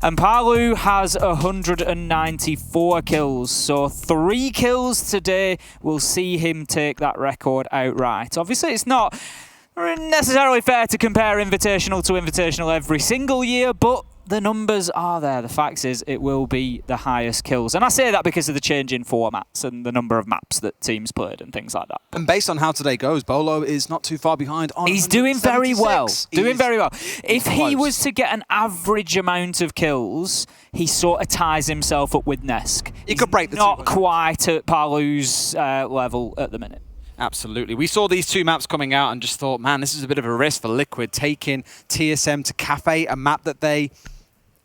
And Palu has 194 kills, so 3 kills today will see him take that record outright. Obviously, it's not necessarily fair to compare Invitational to Invitational every single year, but the numbers are there. The fact is, it will be the highest kills. And I say that because of the change in formats and the number of maps that teams played and things like that. And based on how today goes, Bolo is not too far behind on He's doing very well. Doing very well. If close. he was to get an average amount of kills, he sort of ties himself up with Nesk. He could break the not quite at Palu's level at the minute. Absolutely. We saw these two maps coming out and just thought, man, this is a bit of a risk for Liquid, taking TSM to Cafe, a map that they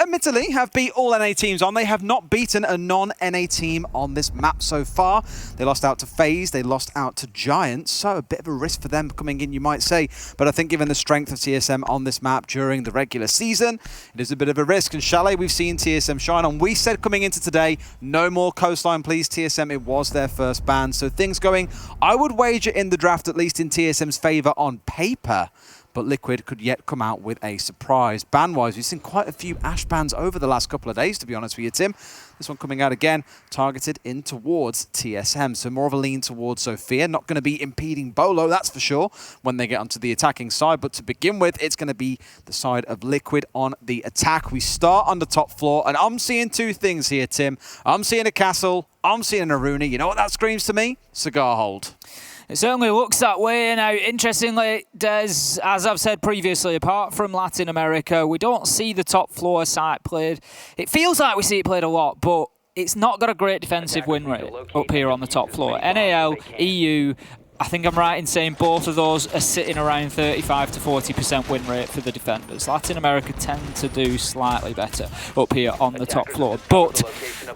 admittedly have beat all NA teams on. They have not beaten a non-NA team on this map so far. They lost out to FaZe, they lost out to Giants, so a bit of a risk for them coming in, you might say. But I think given the strength of TSM on this map during the regular season, it is a bit of a risk. And Chalet, we've seen TSM shine on. We said coming into today, no more coastline, please, TSM. It was their first ban. So things going, I would wager in the draft, at least in TSM's favor on paper. But Liquid could yet come out with a surprise. Ban-wise, we've seen quite a few Ash bans over the last couple of days, to be honest with you, Tim. This one coming out again, targeted in towards TSM. So more of a lean towards Sophia. Not going to be impeding Bolo, that's for sure, when they get onto the attacking side. But to begin with, it's going to be the side of Liquid on the attack. We start on the top floor, and I'm seeing two things here, Tim. I'm seeing a castle, I'm seeing an Aruni. You know what that screams to me? Cigar hold. It certainly looks that way. Now, interestingly, Des, as I've said previously, apart from Latin America, we don't see the top floor site played. It feels like we see it played a lot, but it's not got a great defensive win rate up here on the top floor. NAL, EU, I think I'm right in saying both of those are sitting around 35 to 40% win rate for the defenders. Latin America tend to do slightly better up here on the top floor. But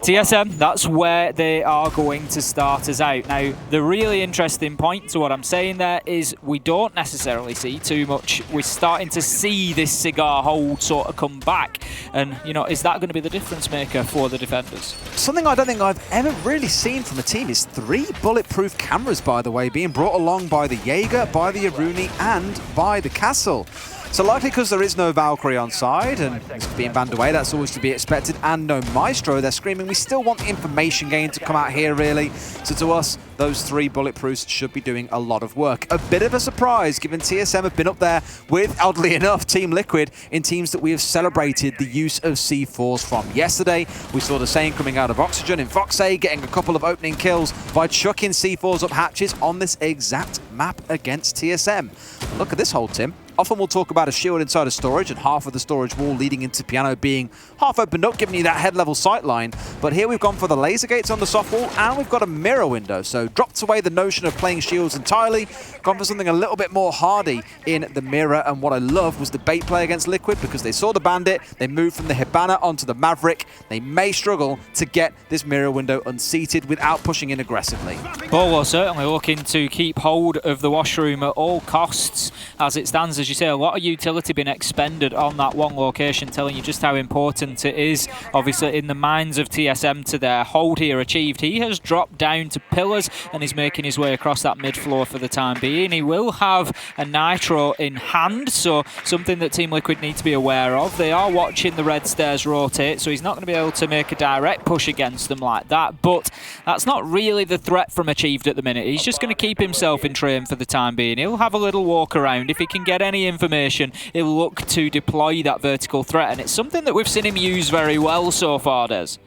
TSM, that's where they are going to start us out. Now, the really interesting point to what I'm saying there is we don't necessarily see too much. We're starting to see this cigar hold sort of come back. And, you know, is that going to be the difference maker for the defenders? Something I don't think I've ever really seen from a team is 3 bulletproof cameras, by the way, being brought along by the Jaeger, by the Aruni, and by the Castle. So likely because there is no Valkyrie on side and it's being banned away, that's always to be expected, and no Maestro, they're screaming, we still want the information gain to come out here, really. So to us, those 3 bulletproofs should be doing a lot of work. A bit of a surprise, given TSM have been up there with, oddly enough, Team Liquid in teams that we have celebrated the use of C4s from. Yesterday, we saw the same coming out of Oxygen in Fox A, getting a couple of opening kills by chucking C4s up hatches on this exact map against TSM. Look at this hold, Tim. Often we'll talk about a shield inside a storage and half of the storage wall leading into piano being half opened up, giving you that head level sight line. But here we've gone for the laser gates on the soft wall and we've got a mirror window. So dropped away the notion of playing shields entirely, gone for something a little bit more hardy in the mirror. And what I love was the bait play against Liquid because they saw the bandit, they moved from the Hibana onto the Maverick. They may struggle to get this mirror window unseated without pushing in aggressively. Bolo certainly looking to keep hold of the washroom at all costs as it stands. As you say, a lot of utility being expended on that one location, telling you just how important it is, obviously, in the minds of TSM to their hold here achieved. He has dropped down to pillars and is making his way across that mid floor for the time being. He will have a Nitro in hand, so something that Team Liquid need to be aware of. They are watching the red stairs rotate, so he's not going to be able to make a direct push against them like that, but that's not really the threat from achieved at the minute. He's just going to keep himself in train for the time being. He'll have a little walk around. If he can get any information, he'll look to deploy that vertical threat, and it's something that we've seen him use very well so far, Des.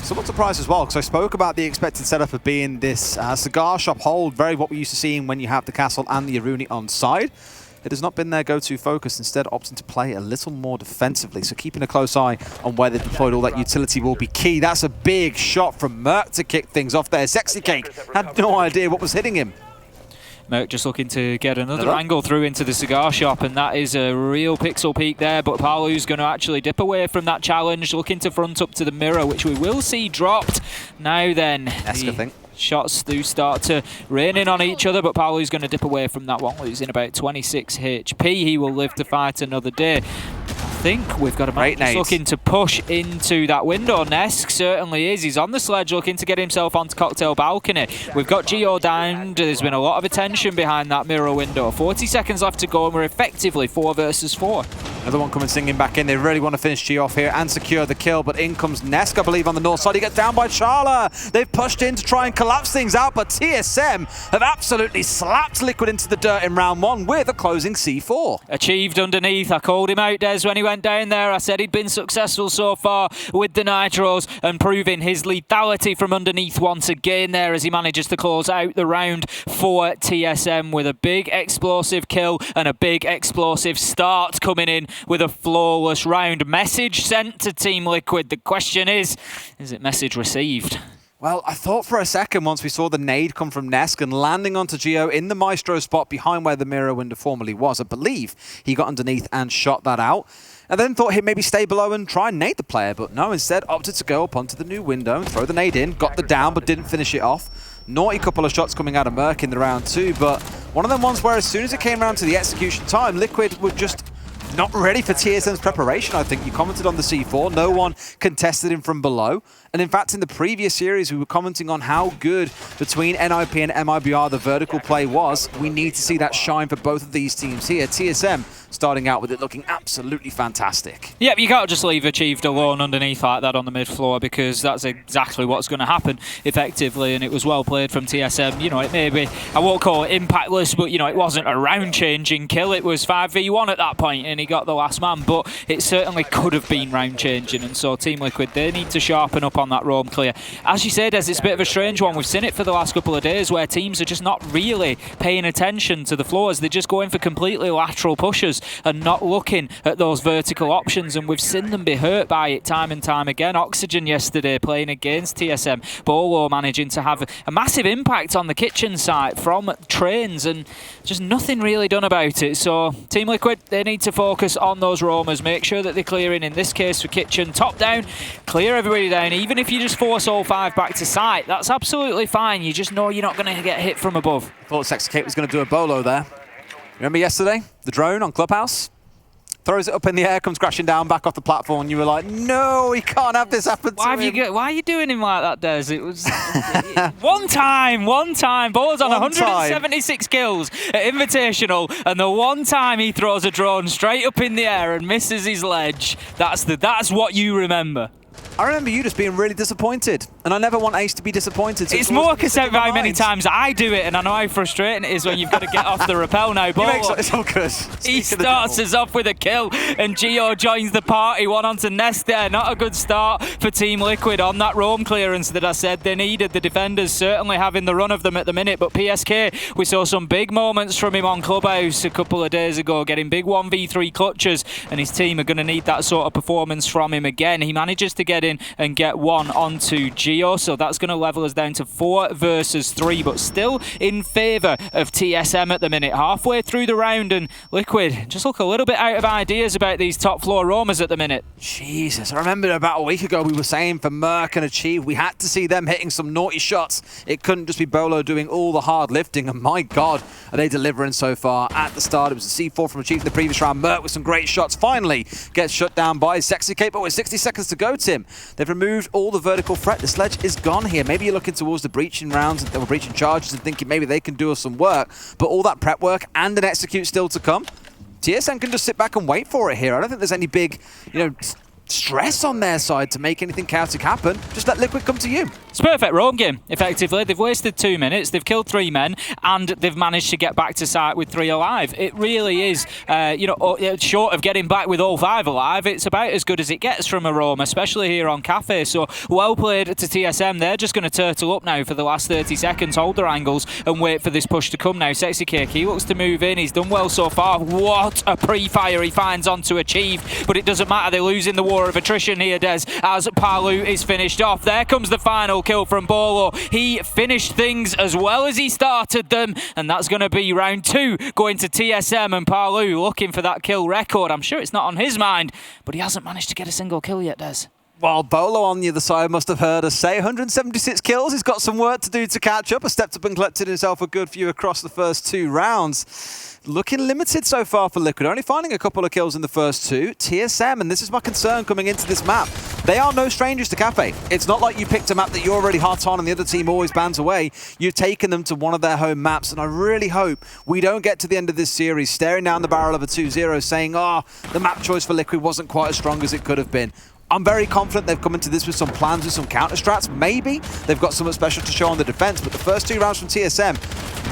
Somewhat surprised as well, because I spoke about the expected setup of being this cigar shop hold, very what we're used to seeing when you have the Castle and the Aruni on side. It has not been their go-to focus, instead opting to play a little more defensively. So keeping a close eye on where they've deployed all that utility will be key. That's a big shot from Merc to kick things off there. Sexy Cake had no idea what was hitting him. Merc just looking to get another angle through into the cigar shop, and that is a real pixel peek there, but Palu's going to actually dip away from that challenge, looking to front up to the mirror, which we will see dropped. Now then, the shots do start to rain in on each other, but Palu's going to dip away from that one, losing about 26 HP. He will live to fight another day. I think we've got a man just looking to push into that window. Nesk certainly is. He's on the sledge looking to get himself onto Cocktail Balcony. We've got Geo downed. There's been a lot of attention behind that mirror window. 40 seconds left to go and we're effectively 4 versus 4. Another one coming singing back in. They really want to finish G off here and secure the kill, but in comes Nesk, I believe, on the north side. He gets down by Charla. They've pushed in to try and collapse things out, but TSM have absolutely slapped Liquid into the dirt in round 1 with a closing C4. Achieved underneath. I called him out, Des, when he went down there. I said he'd been successful so far with the Nitros and proving his lethality from underneath once again there as he manages to close out the round for TSM with a big explosive kill and a big explosive start coming in with a flawless round. Message sent to Team Liquid. The question is it message received? Well, I thought for a second once we saw the nade come from Nesk and landing onto Geo in the Maestro spot behind where the mirror window formerly was. I believe he got underneath and shot that out. And then thought he'd maybe stay below and try and nade the player, but no, instead opted to go up onto the new window and throw the nade in, got the down but didn't finish it off. Naughty couple of shots coming out of Merc in the round 2, but one of them ones where as soon as it came around to the execution time, Liquid were just not ready for TSM's preparation, I think. You commented on the C4. No one contested him from below. And in fact, in the previous series, we were commenting on how good between NIP and MIBR the vertical play was. We need to see that shine for both of these teams here. TSM starting out with it looking absolutely fantastic. Yep, you can't just leave Achieved alone underneath like that on the mid floor, because that's exactly what's going to happen effectively, and it was well played from TSM. You know, it may be, I won't call it impactless, but you know, it wasn't a round-changing kill. It was 5v1 at that point, and he got the last man, but it certainly could have been round-changing, and so Team Liquid, they need to sharpen up on that roam clear. As you said, it's a bit of a strange one. We've seen it for the last couple of days where teams are just not really paying attention to the floors. They're just going for completely lateral pushes and not looking at those vertical options, and we've seen them be hurt by it time and time again. Oxygen yesterday playing against TSM, Bolo managing to have a massive impact on the kitchen site from trains, and just nothing really done about it. So Team Liquid, they need to focus on those roamers, make sure that they're clearing, in this case for kitchen, top down, clear everybody down. Even if you just force all 5 back to site, that's absolutely fine. You just know you're not going to get hit from above. Thought Sexy Kate was going to do a bolo there. Remember yesterday? The drone on Clubhouse? Throws it up in the air, comes crashing down back off the platform, and you were like, no, he can't have this happen to him. Why are you doing him like that, Des? It was one time. Ball's on 176 kills at Invitational, and the one time he throws a drone straight up in the air and misses his ledge, that's what you remember. I remember you just being really disappointed, and I never want Ace to be disappointed. So it's more because how many times I do it, and I know how frustrating it is when you've got to get off the rappel now. It's all good. He starts us off with a kill, and Gio joins the party. One onto Nest there. Not a good start for Team Liquid on that roam clearance that I said they needed. The defenders certainly having the run of them at the minute, but PSK, we saw some big moments from him on Clubhouse a couple of days ago, getting big 1v3 clutches, and his team are going to need that sort of performance from him again. He manages to get in and get one onto Gio, so that's going to level us down to 4 versus 3, but still in favour of TSM at the minute. Halfway through the round, and Liquid just look a little bit out of ideas about these top floor roamers at the minute. Jesus, I remember about a week ago we were saying for Merc and Achieve, we had to see them hitting some naughty shots. It couldn't just be Bolo doing all the hard lifting, and my God, are they delivering so far. At the start, it was a C4 from Achieve in the previous round. Merc with some great shots, finally gets shut down by Sexy Kate, but with 60 seconds to go, Tim, they've removed all the vertical threat. The sledge is gone here. Maybe you're looking towards the breaching rounds, or breaching charges, and thinking maybe they can do us some work, but all that prep work and an execute still to come. TSM can just sit back and wait for it here. I don't think there's any big, stress on their side to make anything chaotic happen. Just let Liquid come to you. It's a perfect roam game, effectively. They've wasted 2 minutes, they've killed 3 men, and they've managed to get back to site with 3 alive. It really is, short of getting back with all 5 alive, it's about as good as it gets from a roam, especially here on Cafe. So well played to TSM. They're just going to turtle up now for the last 30 seconds, hold their angles, and wait for this push to come now. Sexy Cake, he looks to move in. He's done well so far. What a pre-fire he finds onto Achieve, but it doesn't matter. They're losing the war of attrition here, Des, as Palu is finished off. There comes the final kill from Bolo. He finished things as well as he started them, and that's going to be round 2 going to TSM, and Palu looking for that kill record. I'm sure it's not on his mind, but he hasn't managed to get a single kill yet, Des. Well, Bolo on the other side must have heard us say 176 kills. He's got some work to do to catch up. Has stepped up and collected himself a good few across the first 2 rounds. Looking limited so far for Liquid, only finding a couple of kills in the first 2. TSM, and this is my concern coming into this map. they are no strangers to Cafe. It's not like you picked a map that you're already hot on and the other team always bans away. You've taken them to one of their home maps, and I really hope we don't get to the end of this series staring down the barrel of a 2-0 saying, oh, the map choice for Liquid wasn't quite as strong as it could have been. I'm very confident they've come into this with some plans, with some counter strats. Maybe they've got something special to show on the defense, but the first 2 rounds from TSM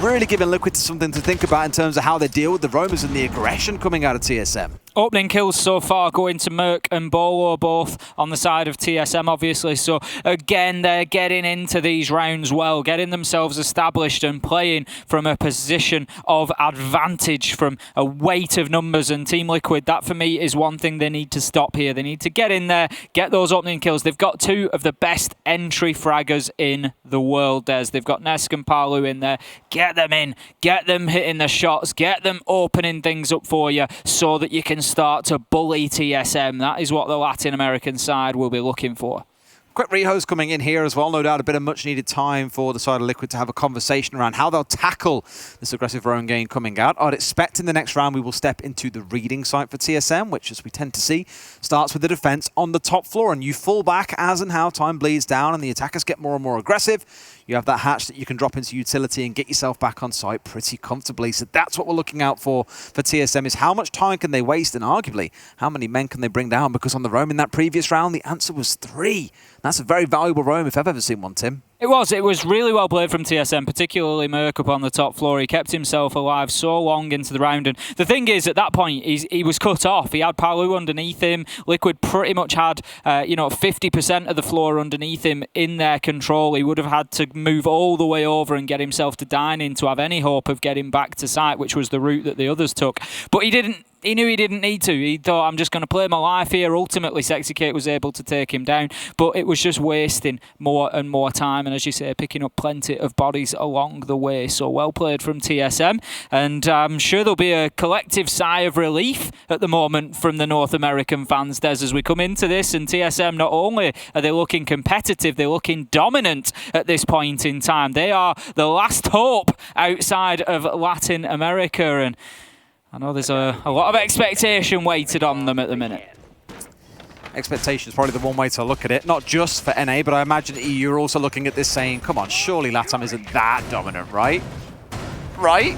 really giving Liquid something to think about in terms of how they deal with the roamers and the aggression coming out of TSM. Opening kills so far going to Merc and Bolo, both on the side of TSM, obviously. So, again, they're getting into these rounds well, getting themselves established and playing from a position of advantage, from a weight of numbers. And Team Liquid, that for me is one thing they need to stop here. They need to get in there, get those opening kills. They've got 2 of the best entry fraggers in the world, Des. They've got Nesk and Palu in there. Get them in, get them hitting the shots, get them opening things up for you so that you can start to bully TSM. That is what the Latin American side will be looking for. Quick reho's coming in here as well. No doubt a bit of much needed time for the side of Liquid to have a conversation around how they'll tackle this aggressive roam game coming out. I'd expect in the next round we will step into the reading site for TSM, which, as we tend to see, starts with the defense on the top floor. And you fall back as and how time bleeds down and the attackers get more and more aggressive. You have that hatch that you can drop into utility and get yourself back on site pretty comfortably. So that's what we're looking out for TSM, is how much time can they waste, and arguably how many men can they bring down? Because on the roam in that previous round, the answer was 3. That's a very valuable roam if I've ever seen one, Tim. It was really well played from TSM, particularly Merc up on the top floor. He kept himself alive so long into the round. And the thing is, at that point, he was cut off. He had Palu underneath him. Liquid pretty much had 50% of the floor underneath him in their control. He would have had to move all the way over and get himself to Dining to have any hope of getting back to site, which was the route that the others took. But he didn't. He knew he didn't need to. He thought, I'm just going to play my life here. Ultimately, Sexykate was able to take him down, but it was just wasting more and more time. And as you say, picking up plenty of bodies along the way. So well played from TSM. And I'm sure there'll be a collective sigh of relief at the moment from the North American fans, Des, as we come into this. And TSM, not only are they looking competitive, they're looking dominant at this point in time. They are the last hope outside of Latin America. And I know there's a lot of expectation weighted on them at the minute. Expectation is probably the one way to look at it, not just for NA, but I imagine EU are also looking at this saying, come on, surely LATAM isn't that dominant, right? Right?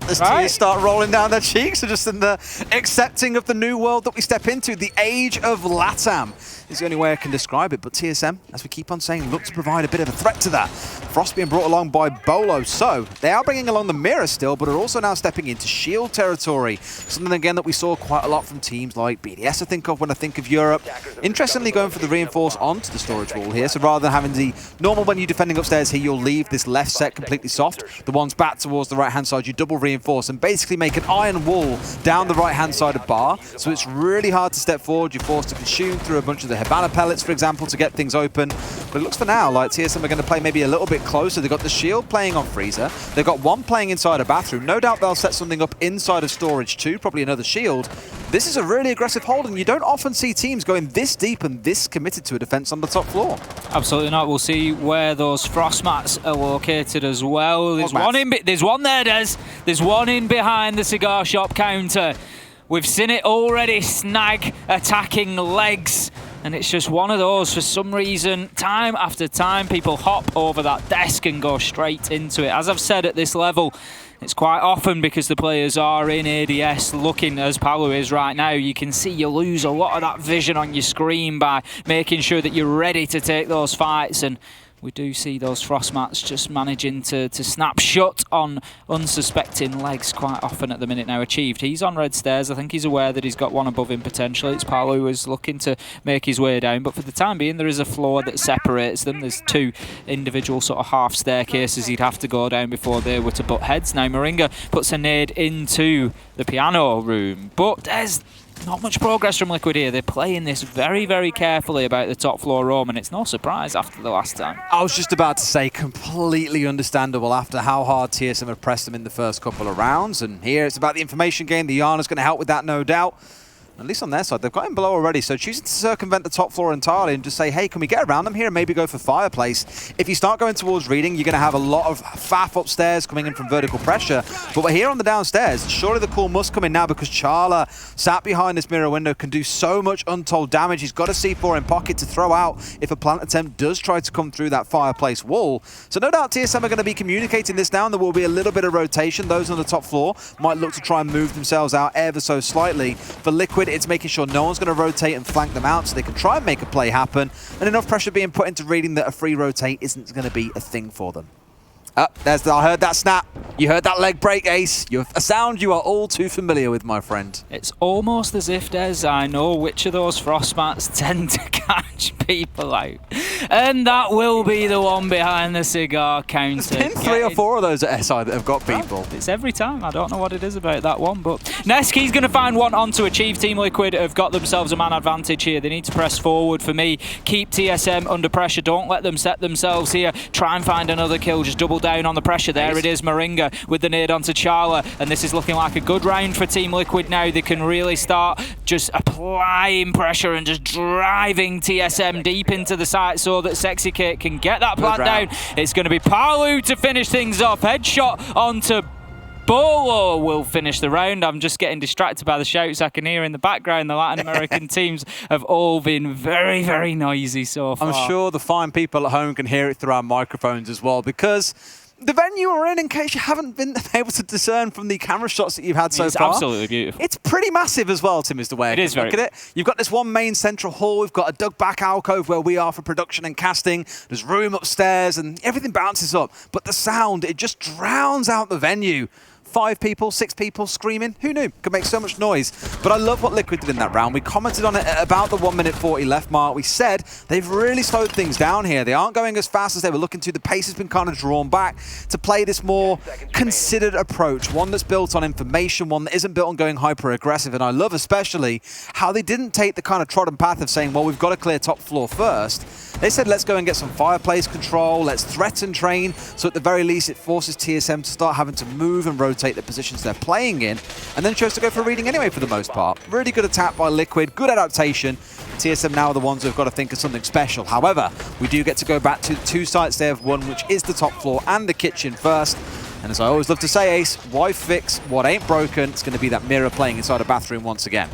As tears start rolling down their cheeks, or just in the accepting of the new world that we step into. The age of LATAM is the only way I can describe it. But TSM, as we keep on saying, look to provide a bit of a threat to that. Frost being brought along by Bolo. So they are bringing along the mirror still, but are also now stepping into shield territory. Something, again, that we saw quite a lot from teams like BDS, I think of when I think of Europe. Interestingly, going for the reinforce onto the storage wall here. So rather than having the normal when you're defending upstairs here, you'll leave this left set completely soft. The ones back towards the right-hand side, you double reinforce and basically make an iron wall down the right-hand side of bar. So it's really hard to step forward. You're forced to consume through a bunch of the Hibana pellets, for example, to get things open. But it looks for now like TSM are going to play maybe a little bit closer. They've got the shield playing on Freezer. They've got one playing inside a bathroom. No doubt they'll set something up inside of storage too, probably another shield. This is a really aggressive hold, and you don't often see teams going this deep and this committed to a defense on the top floor. Absolutely not. We'll see where those frost mats are located as well. There's one there, Des. There's one in behind the cigar shop counter. We've seen it already snag attacking legs. And it's just one of those, for some reason, time after time, people hop over that desk and go straight into it. As I've said at this level, it's quite often because the players are in ADS looking as Palu is right now. You can see you lose a lot of that vision on your screen by making sure that you're ready to take those fights. And we do see those frost mats just managing to snap shut on unsuspecting legs quite often at the minute now. Achieved. He's on red stairs. I think he's aware that he's got one above him potentially. It's Palu who's looking to make his way down. But for the time being, there is a floor that separates them. There's 2 individual sort of half staircases he'd have to go down before they were to butt heads. Now Moringa puts a nade into the piano room. But there's not much progress from Liquid here. They're playing this very, very carefully about the top floor roam, and it's no surprise after the last time. I was just about to say, completely understandable after how hard TSM have pressed them in the first couple of rounds. And here it's about the information game. The Iana's going to help with that, no doubt. At least on their side, they've got him below already, so choosing to circumvent the top floor entirely and just say, hey, can we get around them here and maybe go for fireplace? If you start going towards reading, you're going to have a lot of faff upstairs coming in from vertical pressure. But we're here on the downstairs. Surely the call must come in now because Charla, sat behind this mirror window, can do so much untold damage. He's got a C4 in pocket to throw out if a plant attempt does try to come through that fireplace wall. So no doubt TSM are going to be communicating this down. There will be a little bit of rotation. Those on the top floor might look to try and move themselves out ever so slightly. For Liquid, it's making sure no one's going to rotate and flank them out so they can try and make a play happen, and enough pressure being put into reading that a free rotate isn't going to be a thing for them. I heard that snap. You heard that leg break, Ace. A sound you are all too familiar with, my friend. It's almost as if, Des, I know which of those frostbats tend to catch people out. And that will be the one behind the cigar counter. There's been 3 or 4 of those at SI that have got people. It's every time. I don't know what it is about that one, but Neski's going to find one on to achieve. Team Liquid have got themselves a man advantage here. They need to press forward for me. Keep TSM under pressure. Don't let them set themselves here. Try and find another kill. Just double down on the pressure. There it is, Moringa with the nade onto Charla, and this is looking like a good round for Team Liquid now. They can really start just applying pressure and just driving TSM deep into the site so that Sexy Kate can get that plant down. It's going to be Palu to finish things off. Headshot onto Bolo will finish the round. I'm just getting distracted by the shouts I can hear in the background. The Latin American teams have all been very, very noisy so far. I'm sure the fine people at home can hear it through our microphones as well, because the venue we're in case you haven't been able to discern from the camera shots that you've had so far. It's absolutely beautiful. It's pretty massive as well, Tim, is the way I can look at it. You've got this one main central hall. We've got a dug back alcove where we are for production and casting. There's room upstairs and everything bounces up. But the sound, it just drowns out the venue. 5 people, 6 people screaming. Who knew? Could make so much noise. But I love what Liquid did in that round. We commented on it at about the 1 minute 40 left mark. We said they've really slowed things down here. They aren't going as fast as they were looking to. The pace has been kind of drawn back to play this more considered approach. One that's built on information, one that isn't built on going hyper aggressive. And I love especially how they didn't take the kind of trodden path of saying, well, we've got to clear top floor first. They said, let's go and get some fireplace control. Let's threaten train. So at the very least, it forces TSM to start having to move and rotate the positions they're playing in, and then chose to go for reading anyway for the most part. Really good attack by Liquid, good adaptation. TSM now are the ones who've got to think of something special. However, we do get to go back to the 2 sites they have won, which is the top floor and the kitchen first. And as I always love to say, Ace, why fix what ain't broken? It's going to be that mirror playing inside a bathroom once again.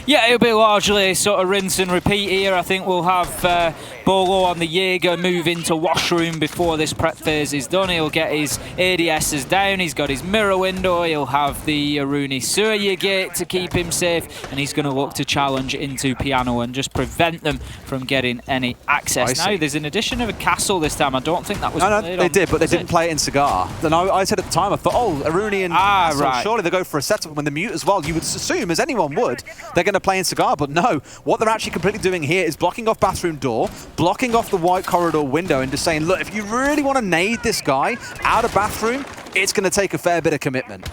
Yeah, it'll be largely sort of rinse and repeat here. I think we'll have Bolo on the Jaeger move into washroom before this prep phase is done. He'll get his ADSs down. He's got his mirror window. He'll have the Aruni sewer gate to keep him safe. And he's going to look to challenge into Piano and just prevent them from getting any access. Now, there's an addition of a castle this time. I don't think that was No, they did, but they didn't play it in Cigar. Then I said at the time, I thought, oh, Aruni and Castle, right. Surely they go for a setup when the mute as well. You would assume, as anyone would, they're going to play in Cigar, but no. What they're actually completely doing here is blocking off bathroom door, blocking off the white corridor window, and just saying, look, if you really want to nade this guy out of bathroom, it's going to take a fair bit of commitment.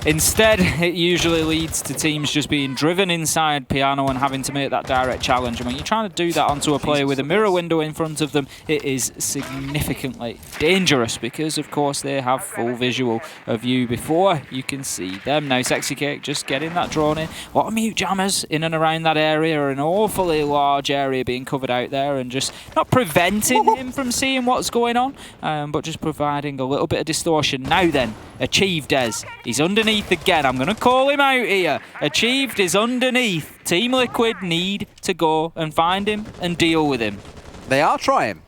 Instead, it usually leads to teams just being driven inside Piano and having to make that direct challenge. And when you're trying to do that onto a player with a mirror window in front of them, it is significantly dangerous because, of course, they have full visual of you before you can see them. Now, Sexy Cake just getting that drone in. A lot of mute jammers in and around that area, an awfully large area being covered out there, and just not preventing him from seeing what's going on, but just providing a little bit of distortion. Now then, Achieved Des. He's underneath again. I'm going to call him out here. Achieved is underneath. Team Liquid need to go and find him and deal with him. They are trying.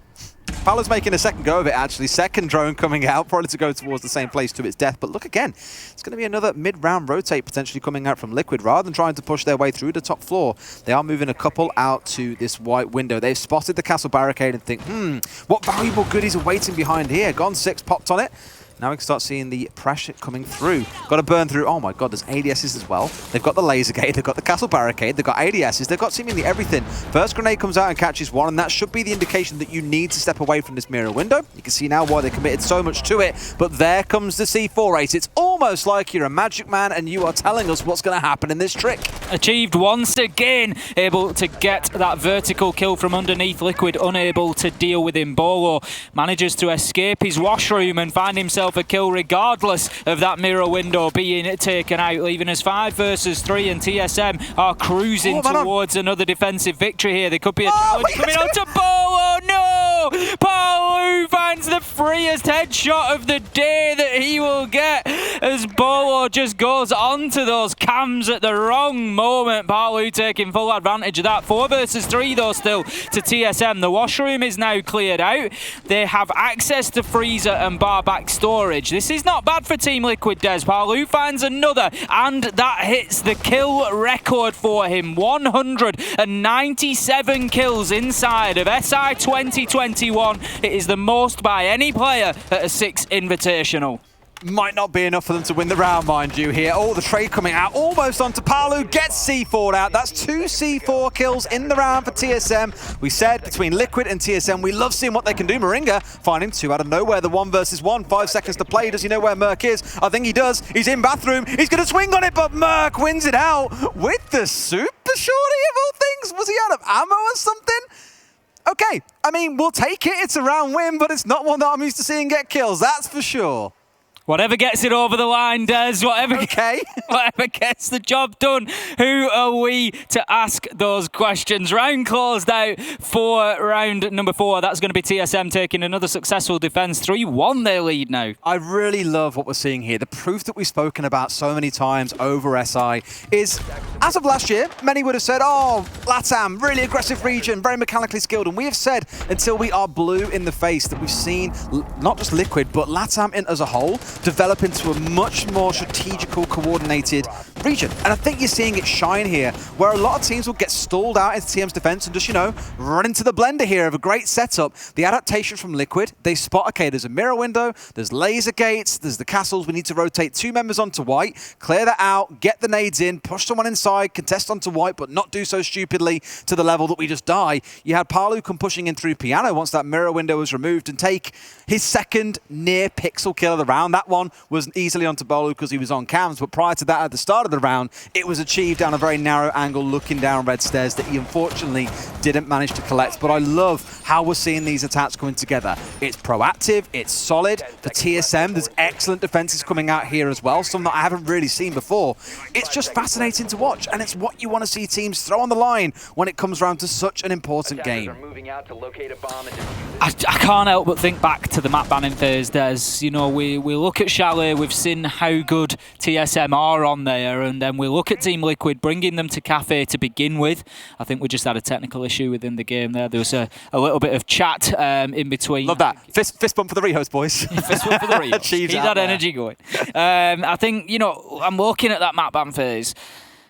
Paolo's making a second go of it, actually. Second drone coming out, probably to go towards the same place to its death. But look again, it's going to be another mid-round rotate potentially coming out from Liquid. Rather than trying to push their way through the top floor, they are moving a couple out to this white window. They've spotted the castle barricade and think, what valuable goodies are waiting behind here? Gone 6, popped on it. Now we can start seeing the pressure coming through. Got to burn through. Oh my god, there's ADSs as well. They've got the laser gate, they've got the castle barricade, they've got ADSs, they've got seemingly everything. First grenade comes out and catches one, and that should be the indication that you need to step away from this mirror window. You can see now why they committed so much to it, but there comes the C4 Ace. It's almost almost like you're a magic man and you are telling us what's going to happen in this trick. Achieved once again, able to get that vertical kill from underneath Liquid, unable to deal with him. Bolo manages to escape his washroom and find himself a kill regardless of that mirror window being taken out, leaving us 5 versus 3, and TSM are cruising towards another defensive victory here. There could be a challenge coming out to Bolo. No! Palu finds the freest headshot of the day that he will get as Bolo just goes onto those cams at the wrong moment. Palu taking full advantage of that. 4 versus 3 though still to TSM. The washroom is now cleared out. They have access to freezer and bar back storage. This is not bad for Team Liquid, Des. Palu finds another, and that hits the kill record for him. 197 kills inside of SI 2021. It is the most by any player at a Six Invitational. Might not be enough for them to win the round, mind you, here. Oh, the trade coming out almost onto Palu, gets C4'd out. That's 2 C4 kills in the round for TSM. We said between Liquid and TSM, we love seeing what they can do. Moringa finding 2 out of nowhere, the 1 versus 1, 5 seconds to play. Does he know where Merc is? I think he does. He's in bathroom. He's going to swing on it, but Merc wins it out with the super shorty of all things. Was he out of ammo or something? Okay, I mean, we'll take it. It's a round win, but it's not one that I'm used to seeing get kills, that's for sure. Whatever gets it over the line, Des. Whatever gets the job done. Who are we to ask those questions? Round closed out for round number 4. That's going to be TSM taking another successful defense. 3-1 their lead now. I really love what we're seeing here. The proof that we've spoken about so many times over SI is, as of last year, many would have said, oh, LATAM, really aggressive region, very mechanically skilled. And we have said, until we are blue in the face, that we've seen not just Liquid, but LATAM as a whole develop into a much more strategical, coordinated region. And I think you're seeing it shine here, where a lot of teams will get stalled out into TM's defense and just, you know, run into the blender here of a great setup. The adaptation from Liquid, they spot, okay, there's a mirror window, there's laser gates, there's the castles, we need to rotate 2 members onto white, clear that out, get the nades in, push someone inside, contest onto white, but not do so stupidly to the level that we just die. You had Palu come pushing in through piano once that mirror window was removed and take his second near pixel kill of the round. That one was easily onto Bolo because he was on cams, but prior to that, at the start of the round, it was achieved down a very narrow angle looking down red stairs that he unfortunately didn't manage to collect. But I love how we're seeing these attacks coming together. It's proactive, it's solid. For TSM, there's excellent defenses coming out here as well, some that I haven't really seen before. It's just fascinating to watch, and it's what you want to see teams throw on the line when it comes around to such an important game. I can't help but think back to the map banning phase, Des. You know, we look at Chalet, we've seen how good TSM are on there, and then we look at Team Liquid bringing them to Cafe to begin with. I think we just had a technical issue within the game there. There was a little bit of chat in between. Love that. Fist bump for the rehost, boys. Fist bump for the rehost. Keep that energy going. I think, you know, I'm looking at that map ban phase.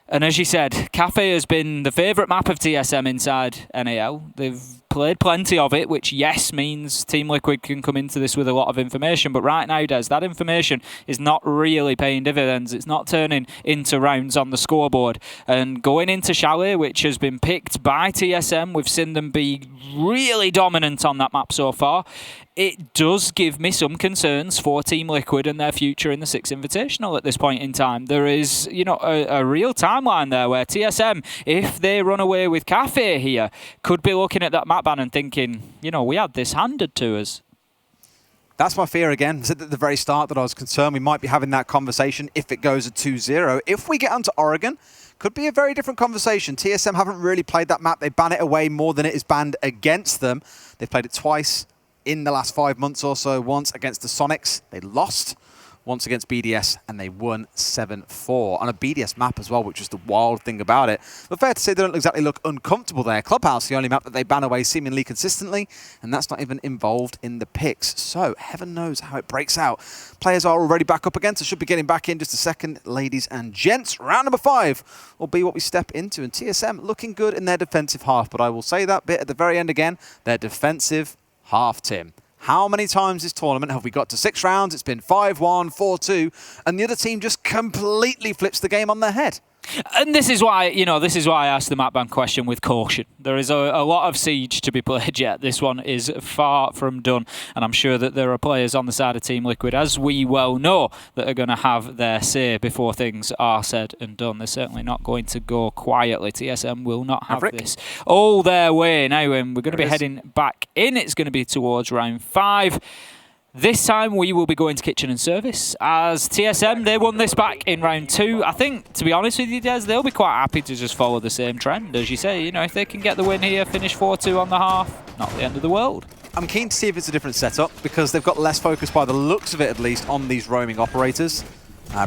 And as you said, Cafe has been the favourite map of TSM inside NAL. They've played plenty of it, which, yes, means Team Liquid can come into this with a lot of information. But right now, Des, that information is not really paying dividends. It's not turning into rounds on the scoreboard. And going into Chalet, which has been picked by TSM, we've seen them be really dominant on that map so far. It does give me some concerns for Team Liquid and their future in the Six Invitational at this point in time. There is, you know, a real timeline there where TSM, if they run away with Cafe here, could be looking at that map ban and thinking, you know, we had this handed to us. That's my fear again. I said at the very start that I was concerned we might be having that conversation if it goes at 2-0. If we get onto Oregon, could be a very different conversation. TSM haven't really played that map. They ban it away more than it is banned against them. They've played it twice in the last 5 months or so. Once against the Sonics, they lost. Once against BDS, and they won 7-4 on a BDS map as well, which is the wild thing about it. But fair to say, they don't exactly look uncomfortable there. Clubhouse, the only map that they ban away seemingly consistently, and that's not even involved in the picks. So heaven knows how it breaks out. Players are already back up again, so should be getting back in just a second. Ladies and gents, round number 5 will be what we step into, and TSM looking good in their defensive half, but I will say that bit at the very end again, their defensive half, Tim. How many times this tournament have we got to 6 rounds? It's been 5-1, 4-2, and the other team just completely flips the game on their head. And this is why, this is why I asked the map ban question with caution. There is a lot of Siege to be played yet. This one is far from done. And I'm sure that there are players on the side of Team Liquid, as we well know, that are going to have their say before things are said and done. They're certainly not going to go quietly. TSM will not have this all their way. Now, we're going to be heading back in. It's going to be towards round 5. This time we will be going to Kitchen and Service, as TSM, they won this back in round 2. I think, to be honest with you, Des, they'll be quite happy to just follow the same trend. As you say, if they can get the win here, finish 4-2 on the half, not the end of the world. I'm keen to see if it's a different setup, because they've got less focus, by the looks of it at least, on these roaming operators.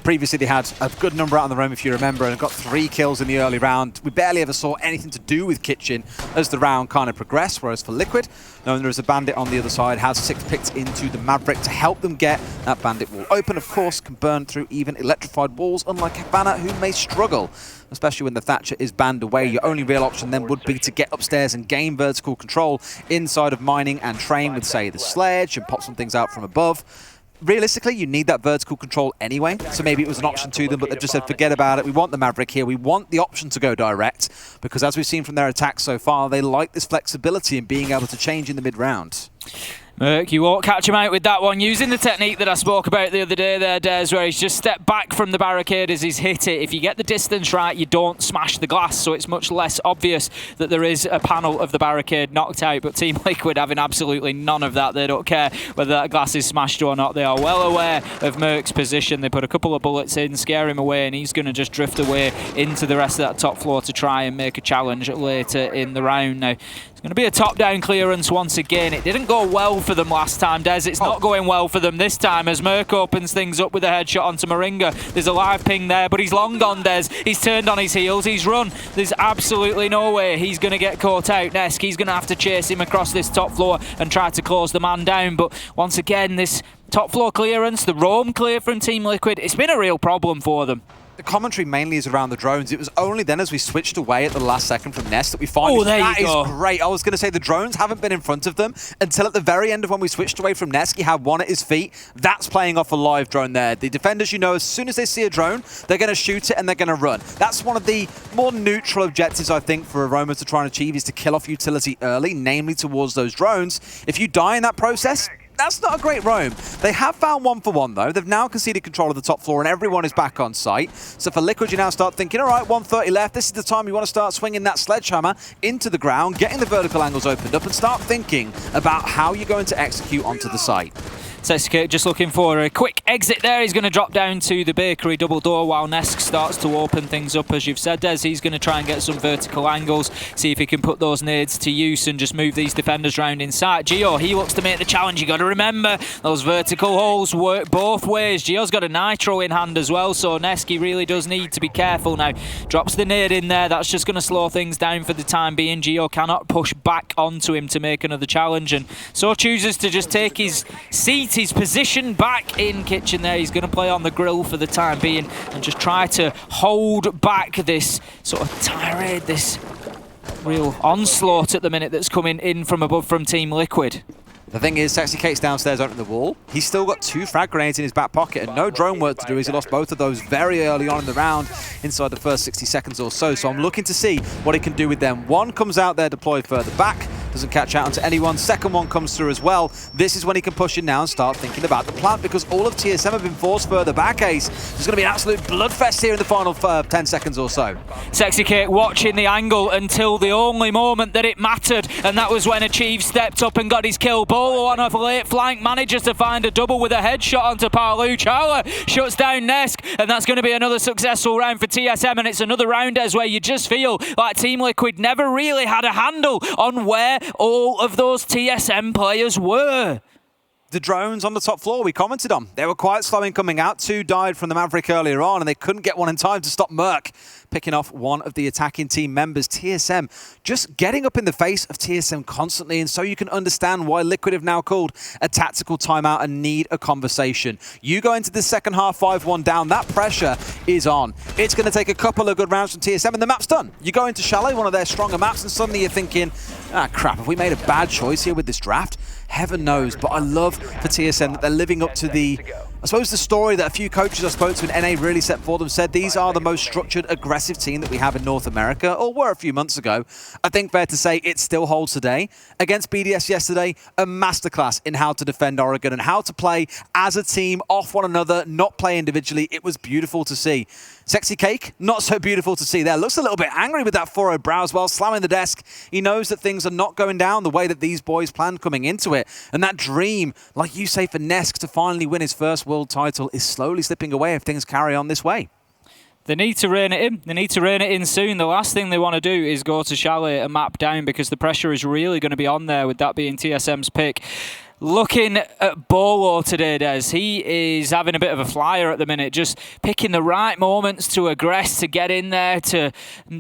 Previously, they had a good number out on the roam, if you remember, and got 3 kills in the early round. We barely ever saw anything to do with Kitchen as the round kind of progressed, whereas for Liquid, knowing there is a Bandit on the other side, has 6 picked into the Maverick to help them get that Bandit wall open. Of course, can burn through even electrified walls, unlike Habana, who may struggle, especially when the Thatcher is banned away. Your only real option then would be to get upstairs and gain vertical control inside of mining and train with, say, the sledge and pop some things out from above. Realistically, you need that vertical control anyway, so maybe it was an option to them, but they just said, forget about it. We want the Maverick here. We want the option to go direct, because as we've seen from their attacks so far, they like this flexibility in being able to change in the mid-round. Merc, you won't catch him out with that one, using the technique that I spoke about the other day there, Des, where he's just stepped back from the barricade as he's hit it. If you get the distance right, you don't smash the glass, so it's much less obvious that there is a panel of the barricade knocked out. But Team Liquid having absolutely none of that. They don't care whether that glass is smashed or not. They are well aware of Merc's position. They put a couple of bullets in, scare him away, and he's going to just drift away into the rest of that top floor to try and make a challenge later in the round. Now, it's going to be a top-down clearance once again. It didn't go well for them last time, Des. It's not going well for them this time as Merc opens things up with a headshot onto Moringa. There's a live ping there, but he's long gone, Des. He's turned on his heels. He's run. There's absolutely no way he's going to get caught out. Nesk, he's going to have to chase him across this top floor and try to close the man down. But once again, this top floor clearance, the roam clear from Team Liquid, it's been a real problem for them. The commentary mainly is around the drones. It was only then as we switched away at the last second from Nest that we finally... That is great. I was going to say the drones haven't been in front of them until at the very end of when we switched away from Nest. He had one at his feet. That's playing off a live drone there. The defenders, as soon as they see a drone, they're going to shoot it and they're going to run. That's one of the more neutral objectives, I think, for Aroma to try and achieve, is to kill off utility early, namely towards those drones. If you die in that process, that's not a great roam. They have found 1-for-1 though. They've now conceded control of the top floor and everyone is back on site. So for Liquid, you now start thinking, all right, 1:30 left. This is the time you want to start swinging that sledgehammer into the ground, getting the vertical angles opened up and start thinking about how you're going to execute onto the site. Sexicate just looking for a quick exit there. He's going to drop down to the bakery double door while Nesk starts to open things up. As you've said, Des, he's going to try and get some vertical angles, see if he can put those nades to use and just move these defenders round inside. Gio, he looks to make the challenge. You got to remember, those vertical holes work both ways. Gio's got a nitro in hand as well, so Nesk really does need to be careful now. Drops the nade in there. That's just going to slow things down for the time being. Gio cannot push back onto him to make another challenge, and so chooses to just take his seat, his position back in Kitchen there. He's going to play on the grill for the time being and just try to hold back this sort of tirade, this real onslaught at the minute that's coming in from above from Team Liquid. The thing is, Sexy Kate's downstairs opening the wall. He's still got 2 frag grenades in his back pocket and no drone work to do as he lost both of those very early on in the round inside the first 60 seconds or so. So I'm looking to see what he can do with them. One comes out there deployed further back, doesn't catch out onto anyone. Second one comes through as well. This is when he can push in now and start thinking about the plant, because all of TSM have been forced further back, Ace. There's going to be an absolute bloodfest here in the final 10 seconds or so. Sexy Kate watching the angle until the only moment that it mattered, and that was when Achieve stepped up and got his kill. Bolo on a late flank manages to find a double with a headshot onto Palu. Charla shuts down Nesk, and that's going to be another successful round for TSM, and it's another round as where you just feel like Team Liquid never really had a handle on where all of those TSM players were. The drones on the top floor we commented on. They were quite slow in coming out. 2 died from the Maverick earlier on, and they couldn't get one in time to stop Merc picking off one of the attacking team members. TSM just getting up in the face of TSM constantly, and so you can understand why Liquid have now called a tactical timeout and need a conversation. You go into the second half 5-1 down, that pressure is on. It's going to take a couple of good rounds from TSM and the map's done. You go into Chalet, one of their stronger maps, and suddenly you're thinking, ah crap, have we made a bad choice here with this draft? Heaven knows, but I love for TSM that they're living up to the I suppose the story that a few coaches I spoke to in NA really set for them said these are the most structured, aggressive team that we have in North America, or were a few months ago. I think fair to say it still holds today. Against BDS yesterday, a masterclass in how to defend Oregon and how to play as a team, off one another, not play individually. It was beautiful to see. Sexy Cake, not so beautiful to see there. Looks a little bit angry with that furrowed brow as well, slamming the desk. He knows that things are not going down the way that these boys planned coming into it. And that dream, like you say, for Nesk to finally win his first world title is slowly slipping away if things carry on this way. They need to rein it in. They need to rein it in soon. The last thing they want to do is go to Chalet and map down, because the pressure is really going to be on there, with that being TSM's pick. Looking at Bolo today, Des, he is having a bit of a flyer at the minute, just picking the right moments to aggress, to get in there, to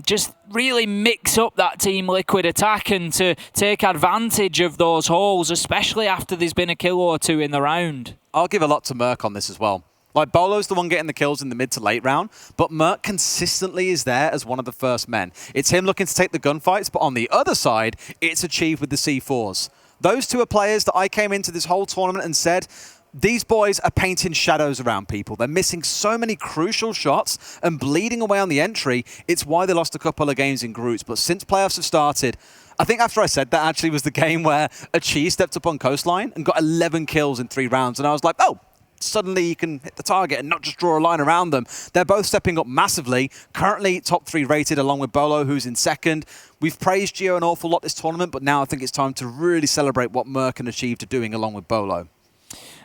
just really mix up that Team Liquid attack and to take advantage of those holes, especially after there's been a kill or two in the round. I'll give a lot to Merc on this as well. Like, Bolo's the one getting the kills in the mid to late round, but Merc consistently is there as one of the first men. It's him looking to take the gunfights, but on the other side, it's achieved with the C4s. Those two are players that I came into this whole tournament and said, these boys are painting shadows around people. They're missing so many crucial shots and bleeding away on the entry. It's why they lost a couple of games in groups. But since playoffs have started, I think after I said that actually was the game where Achie stepped up on Coastline and got 11 kills in 3 rounds. And I was like, oh, suddenly you can hit the target and not just draw a line around them. They're both stepping up massively. Currently top 3 rated, along with Bolo, who's in second. We've praised Gio an awful lot this tournament, but now I think it's time to really celebrate what Merc and Achieved are doing along with Bolo.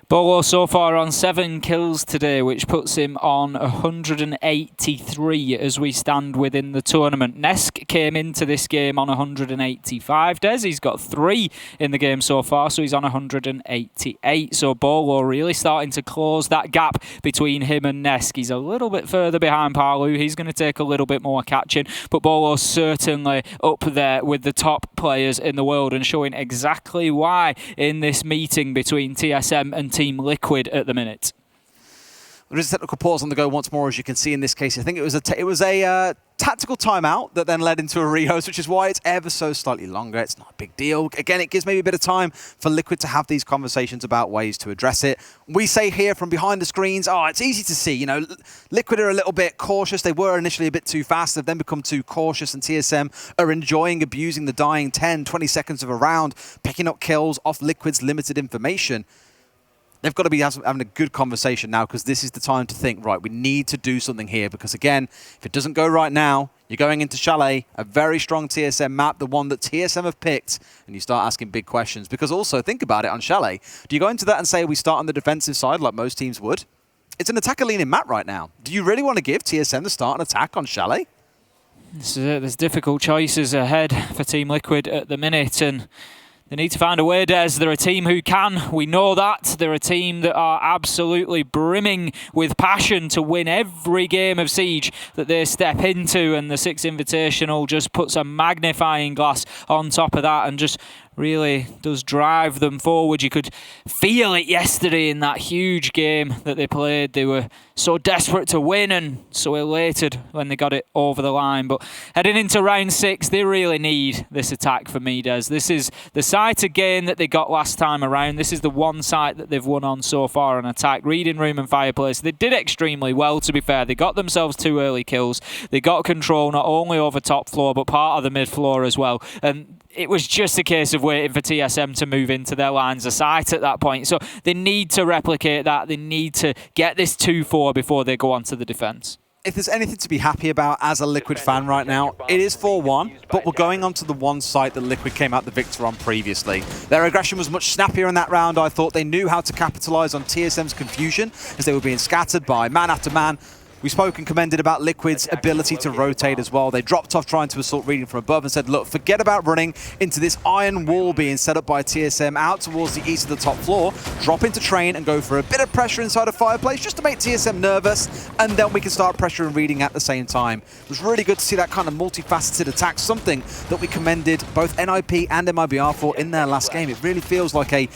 Bolo so far on 7 kills today, which puts him on 183 as we stand within the tournament. Nesk came into this game on 185. Des, he's got 3 in the game so far, so he's on 188. So Bolo really starting to close that gap between him and Nesk. He's a little bit further behind Palu. He's going to take a little bit more catching, but Bolo's certainly up there with the top players in the world and showing exactly why in this meeting between TSM and Team Liquid at the minute. There is a technical pause on the go once more, as you can see in this case. I think it was a tactical timeout that then led into a rehost, which is why it's ever so slightly longer. It's not a big deal. Again, it gives maybe a bit of time for Liquid to have these conversations about ways to address it. We say here from behind the screens, oh, it's easy to see. You know, Liquid are a little bit cautious. They were initially a bit too fast. They've then become too cautious, and TSM are enjoying abusing the dying 10, 20 seconds of a round, picking up kills off Liquid's limited information. They've got to be having a good conversation now, because this is the time to think, right, we need to do something here, because again, if it doesn't go right now, you're going into Chalet, a very strong TSM map, the one that TSM have picked, and you start asking big questions. Because also, think about it on Chalet. Do you go into that and say we start on the defensive side like most teams would? It's an attacker-leaning map right now. Do you really want to give TSM the start and attack on Chalet? This is it. There's difficult choices ahead for Team Liquid at the minute, and they need to find a way, Des. They're a team who can. We know that. They're a team that are absolutely brimming with passion to win every game of Siege that they step into, and the Six Invitational just puts a magnifying glass on top of that and just really does drive them forward. You could feel it yesterday in that huge game that they played. They were so desperate to win and so elated when they got it over the line. But heading into round 6, they really need this attack for me, Des. This is the site again that they got last time around. This is the one site that they've won on so far on attack. Reading Room and Fireplace. They did extremely well, to be fair. They got themselves 2 early kills. They got control not only over top floor, but part of the mid floor as well. And it was just a case of waiting for TSM to move into their lines of sight at that point. So they need to replicate that. They need to get this 2-4 before they go on to the defense. If there's anything to be happy about as a Liquid fan right now, it is 4-1, but we're going on to the one site that Liquid came out the victor on previously. Their aggression was much snappier in that round. I thought they knew how to capitalize on TSM's confusion as they were being scattered by man after man. We spoke and commended about Liquid's ability to rotate as well. They dropped off trying to assault Reading from above and said, look, forget about running into this iron wall being set up by TSM out towards the east of the top floor. Drop into train and go for a bit of pressure inside a Fireplace just to make TSM nervous, and then we can start pressuring Reading at the same time. It was really good to see that kind of multifaceted attack, something that we commended both NIP and MIBR for in their last game. It really feels like a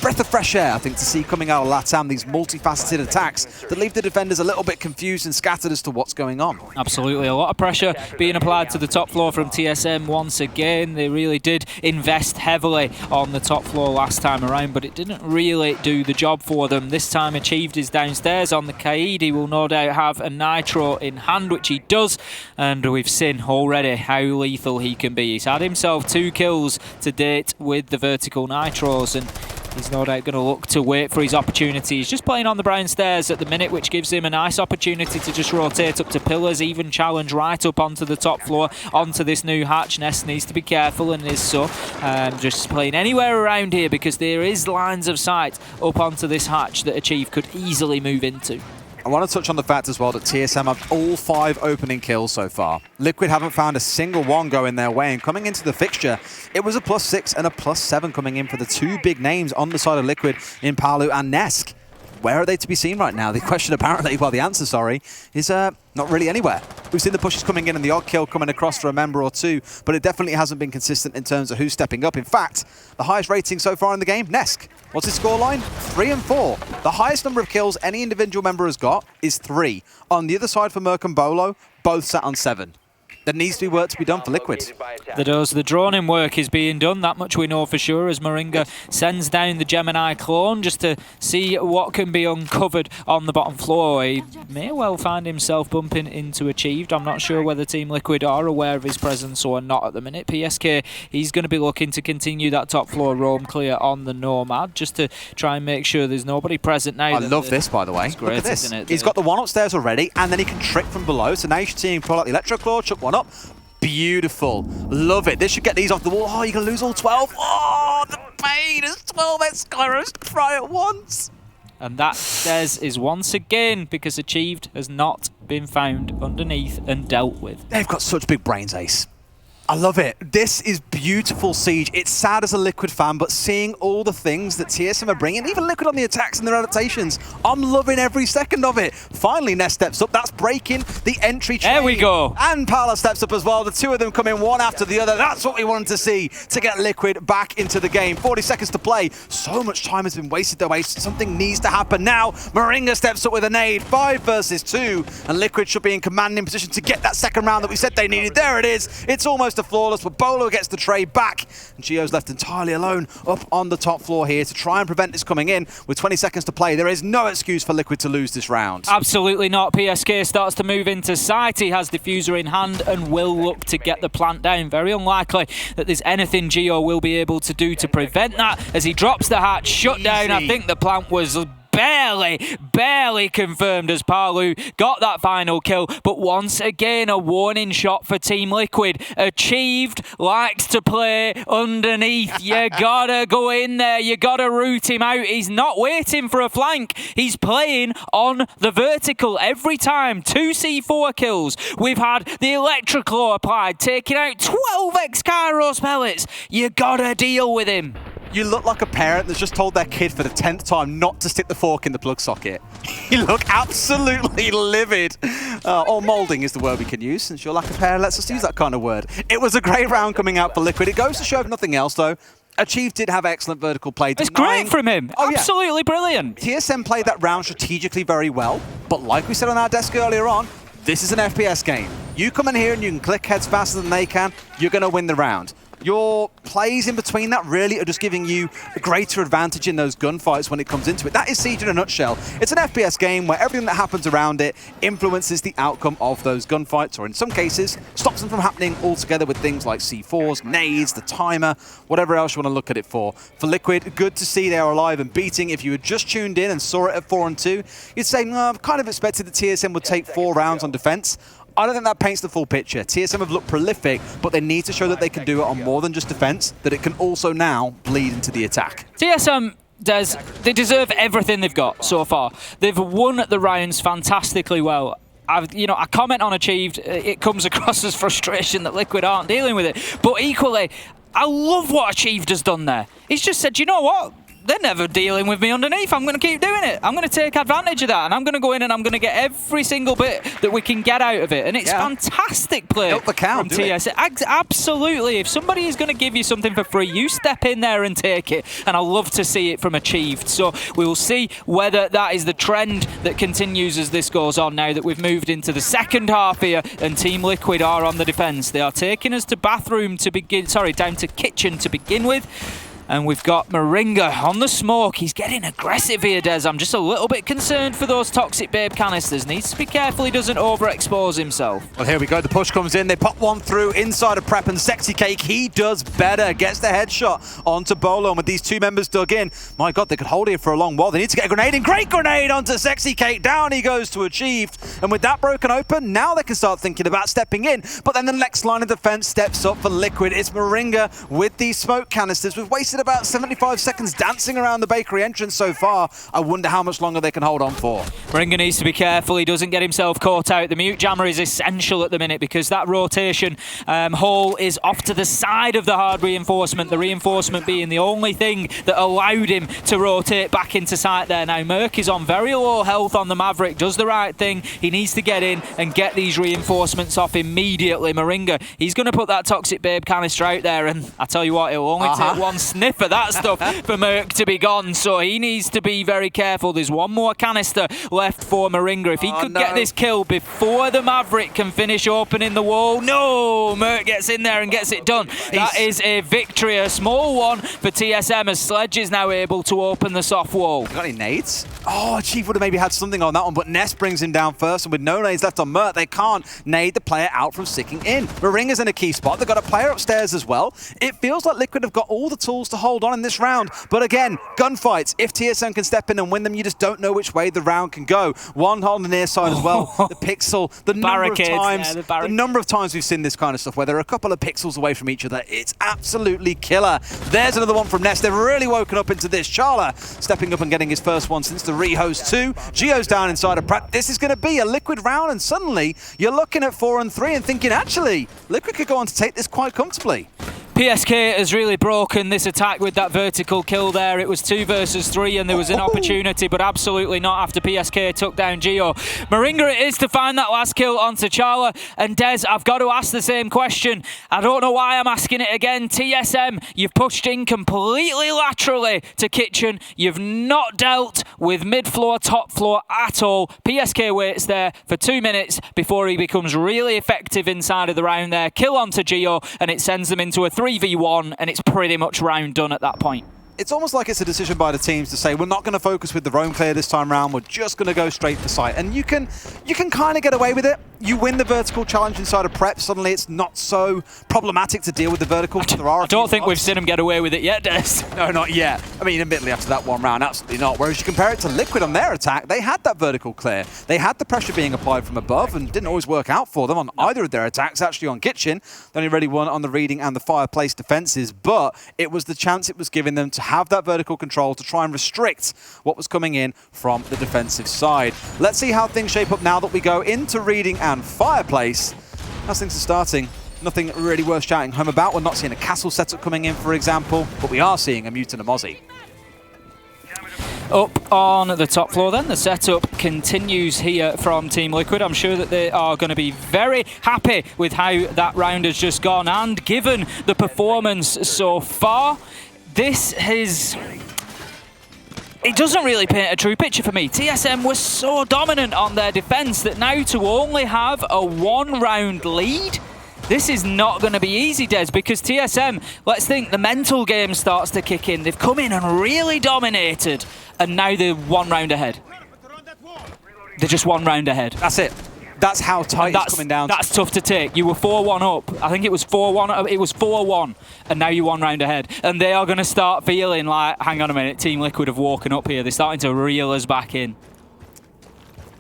breath of fresh air, I think, to see coming out of LATAM, these multifaceted attacks that leave the defenders a little bit confused and and scattered as to what's going on. Absolutely, a lot of pressure being applied to the top floor from TSM once again. They really did invest heavily on the top floor last time around, but it didn't really do the job for them. This time Achieved is downstairs on the Kaid. He will no doubt have a Nitro in hand, which he does, and we've seen already how lethal he can be. He's had himself 2 kills to date with the vertical Nitros, and he's no doubt going to look to wait for his opportunity. He's just playing on the brown stairs at the minute, which gives him a nice opportunity to just rotate up to pillars, even challenge right up onto the top floor, onto this new hatch. Ness needs to be careful and is so. Just playing anywhere around here because there is lines of sight up onto this hatch that Achieve could easily move into. I want to touch on the fact as well that TSM have all 5 opening kills so far. Liquid haven't found a single one going their way, and coming into the fixture, it was a +6 and a +7 coming in for the 2 big names on the side of Liquid in Palu and Nesk. Where are they to be seen right now? The question apparently, well, the answer, sorry, is not really anywhere. We've seen the pushes coming in and the odd kill coming across for a member or 2, but it definitely hasn't been consistent in terms of who's stepping up. In fact, the highest rating so far in the game, Nesk. What's his scoreline? 3 and 4. The highest number of kills any individual member has got is 3. On the other side for Merc and Bolo, both sat on 7. There needs to be work to be done for Liquid. There does. The droning work is being done, that much we know for sure, as Moringa sends down the Gemini clone just to see what can be uncovered on the bottom floor. He may well find himself bumping into Achieved. I'm not sure whether Team Liquid are aware of his presence or not at the minute. PSK, he's going to be looking to continue that top floor roam clear on the Nomad, just to try and make sure there's nobody present now. I love this, by the way. It's great, look at this. Isn't it? He's got the one upstairs already, and then he can trick from below. So now you should see him pull out the Electro Claw, chuck one up. Beautiful. Love it. This should get these off the wall. Oh, you're going to lose all 12. Oh, the pain. There's 12 X-Skyros to cry at once. And that, Des, is once again because Achieved has not been found underneath and dealt with. They've got such big brains, Ace. I love it. This is beautiful Siege. It's sad as a Liquid fan, but seeing all the things that TSM are bringing, even Liquid on the attacks and their adaptations, I'm loving every second of it. Finally, Ness steps up. That's breaking the entry chain. There we go. And Pala steps up as well. The 2 of them come in one after the other. That's what we wanted to see to get Liquid back into the game. 40 seconds to play. So much time has been wasted though, Ace. Something needs to happen now. Moringa steps up with a nade. 5 versus 2. And Liquid should be in commanding position to get that second round that we said they needed. There it is. It's almost a flawless, but Bolo gets the trade back, and Gio's left entirely alone up on the top floor here to try and prevent this coming in. With 20 seconds to play, there is no excuse for Liquid to lose this round. Absolutely not. PSK starts to move into sight. He has Diffuser in hand and will look to get the plant down. Very unlikely that there's anything Gio will be able to do to prevent that as he drops the hatch, shut down. I think the plant was barely confirmed as Palu got that final kill, but once again a warning shot for Team Liquid. Achieved likes to play underneath. You gotta go in there, you gotta root him out. He's not waiting for a flank, he's playing on the vertical every time. 2 C4 kills. We've had the Electroclaw applied, taking out 12 X-Kairos pellets. You gotta deal with him. You look like a parent that's just told their kid for the 10th time not to stick the fork in the plug socket. You look absolutely livid. Or moulding is the word we can use, since you're like a parent. Let's just use that kind of word. It was a great round coming out for Liquid. It goes to show, if nothing else, though, Achieve did have excellent vertical play. It's great from him. Oh, absolutely yeah. Brilliant. TSM played that round strategically very well, but like we said on our desk earlier on, this is an FPS game. You come in here and you can click heads faster than they can, you're going to win the round. Your plays in between that really are just giving you a greater advantage in those gunfights when it comes into it. That is Siege in a nutshell. It's an FPS game where everything that happens around it influences the outcome of those gunfights, or in some cases, stops them from happening altogether with things like C4s, nades, the timer, whatever else you want to look at it for. For Liquid, good to see they are alive and beating. If you had just tuned in and saw it at 4 and 2, you'd say, no, I've kind of expected that TSM would take 4 rounds on defense. I don't think that paints the full picture. TSM have looked prolific, but they need to show that they can do it on more than just defense, that it can also now bleed into the attack. TSM they deserve everything they've got so far. They've won the rounds fantastically well. I comment on Achieved, it comes across as frustration that Liquid aren't dealing with it. But equally, I love what Achieved has done there. He's just said, you know what? they're never dealing with me underneath. I'm going to keep doing it. I'm going to take advantage of that, and I'm going to go in and I'm going to get every single bit that we can get out of it. And it's fantastic play from TSM. Absolutely. If somebody is going to give you something for free, you step in there and take it. And I love to see it from Achieved. So we will see whether that is the trend that continues as this goes on now that we've moved into the second half here and Team Liquid are on the defense. They are taking us to bathroom to begin, sorry, down to kitchen to begin with. And we've got Moringa on the smoke. He's getting aggressive here, Des. I'm just a little bit concerned for those Toxic Babe canisters. Needs to be careful he doesn't overexpose himself. Well, here we go. The push comes in. They pop one through inside of Prep, and Sexy Cake, he does better. Gets the headshot onto Bolo. And with these two members dug in, my God, they could hold here for a long while. They need to get a grenade in. Great grenade onto Sexy Cake. Down he goes to Achieved. And with that broken open, now they can start thinking about stepping in. But then the next line of defense steps up for Liquid. It's Moringa with these smoke canisters. We've wasted about 75 seconds dancing around the bakery entrance so far. I wonder how much longer they can hold on for. Moringa needs to be careful he doesn't get himself caught out. The mute jammer is essential at the minute because that rotation hole is off to the side of the hard reinforcement, the reinforcement being the only thing that allowed him to rotate back into sight there. Now Merc is on very low health on the Maverick, does the right thing. He needs to get in and get these reinforcements off immediately. Moringa, he's going to put that Toxic Babe canister out there, and I tell you what, it'll only take one sniff of that stuff for Merc to be gone, so he needs to be very careful. There's one more canister left for Moringa. If he could get this kill before the Maverick can finish opening the wall. No! Merc gets in there and gets it done. That is a victory, a small one for TSM as Sledge is now able to open the soft wall. Got any nades? Oh, Chief would have maybe had something on that one, but Ness brings him down first, and with no nades left on Merc, they can't nade the player out from sticking in. Moringa's in a key spot. They've got a player upstairs as well. It feels like Liquid have got all the tools to hold on in this round. But again, gunfights. If TSM can step in and win them, you just don't know which way the round can go. One on the near side as well. The pixel, the number of times we've seen this kind of stuff where they're a couple of pixels away from each other. It's absolutely killer. There's another one from Ness. They've really woken up into this. Charla stepping up and getting his first one since the rehost 2. Geo's down inside of Pratt. This is going to be a Liquid round, and suddenly you're looking at 4 and 3 and thinking, actually, Liquid could go on to take this quite comfortably. PSK has really broken this attack with that vertical kill there. It was 2 versus 3 and there was an opportunity, but absolutely not after PSK took down Geo. Moringa it is to find that last kill onto Charla. And Des, I've got to ask the same question. I don't know why I'm asking it again. TSM, you've pushed in completely laterally to kitchen. You've not dealt with mid-floor, top floor at all. PSK waits there for 2 minutes before he becomes really effective inside of the round there. Kill onto Geo, and it sends them into a 3v1, and it's pretty much round done at that point. It's almost like it's a decision by the teams to say, we're not going to focus with the roam clear this time round, we're just going to go straight for site. And you can kind of get away with it. You win the vertical challenge inside of Prep, suddenly it's not so problematic to deal with the vertical. I don't think we've seen him get away with it yet, Des. No, not yet. I mean, admittedly, after that one round, absolutely not. Whereas you compare it to Liquid on their attack, they had that vertical clear. They had the pressure being applied from above and didn't always work out for them on either of their attacks. Actually on Kitchen, they only really won on the reading and the fireplace defenses, but it was the chance it was giving them to have that vertical control to try and restrict what was coming in from the defensive side. Let's see how things shape up now that we go into reading and fireplace. As things are starting, nothing really worth shouting home about. We're not seeing a castle setup coming in, for example, but we are seeing a Mute and a Mozzie. Up on the top floor then, the setup continues here from Team Liquid. I'm sure that they are going to be very happy with how that round has just gone, and given the performance so far, this is... It doesn't really paint a true picture for me. TSM was so dominant on their defense that now to only have a 1-round lead, this is not going to be easy, Des, because TSM, let's think, the mental game starts to kick in. They've come in and really dominated, and now they're 1 round ahead. They're just 1 round ahead. That's it. That's how tight it's coming down. That's tough to take. You were 4-1 up. I think it was 4-1. It was 4-1, and now you're 1 round ahead. And they are going to start feeling like, hang on a minute, Team Liquid have woken up here. They're starting to reel us back in.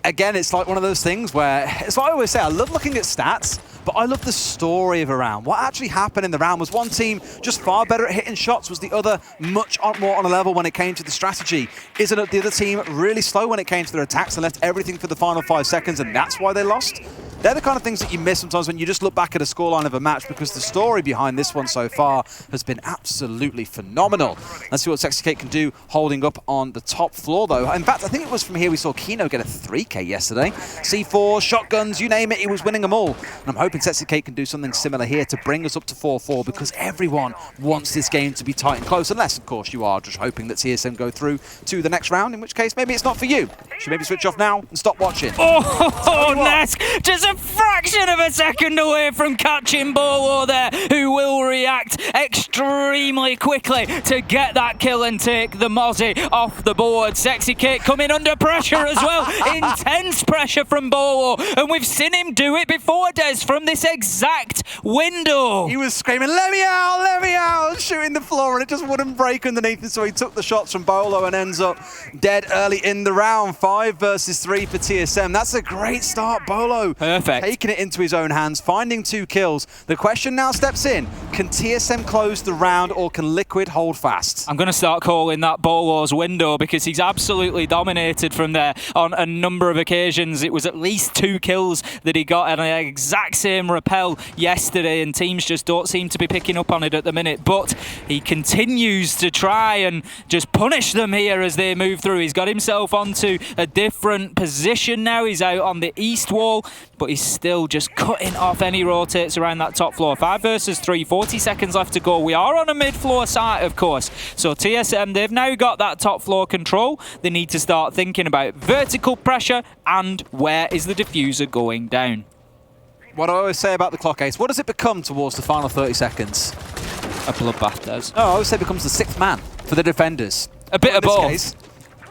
Again, it's like one of those things where, it's what I always say, I love looking at stats, but I love the story of a round. What actually happened in the round was one team just far better at hitting shots, was the other much more on a level when it came to the strategy. Isn't it the other team really slow when it came to their attacks and left everything for the final 5 seconds, and that's why they lost? They're the kind of things that you miss sometimes when you just look back at a scoreline of a match, because the story behind this one so far has been absolutely phenomenal. Let's see what Sexy Kate can do holding up on the top floor, though. In fact, I think it was from here we saw Kino get a 3K yesterday. C4, shotguns, you name it, he was winning them all. And I'm hoping Sexy Kate can do something similar here to bring us up to 4-4, because everyone wants this game to be tight and close, unless, of course, you are just hoping that TSM go through to the next round, in which case maybe it's not for you. Should maybe switch off now and stop watching. Oh, Nesk, just a fraction of a second away from catching Bolo there, who will react extremely quickly to get that kill and take the Mozzie off the board. Sexy Kate coming under pressure as well. Intense pressure from Bolo, and we've seen him do it before, Des, from this exact window. He was screaming, let me out, shooting the floor, and it just wouldn't break underneath him, so he took the shots from Bolo and ends up dead early in the round. 5 versus 3 for TSM. That's a great start, Bolo. Perfect. Taking it into his own hands, finding 2 kills. The question now steps in, can TSM close the round, or can Liquid hold fast? I'm going to start calling that Bolo's window, because he's absolutely dominated from there on a number of occasions. It was at least 2 kills that he got, and an exact same rappel yesterday, and teams just don't seem to be picking up on it at the minute. But he continues to try and just punish them here as they move through. He's got himself onto a different position now. He's out on the east wall, but he's still just cutting off any rotates around that top floor. 5 versus 3, 40 seconds left to go. We are on a mid-floor site, of course. So TSM, they've now got that top floor control. They need to start thinking about vertical pressure and where is the diffuser going down. What I always say about the clock, Ace, what does it become towards the final 30 seconds? A bloodbath does. No, I always say it becomes the 6th man for the defenders. A bit of both. Case,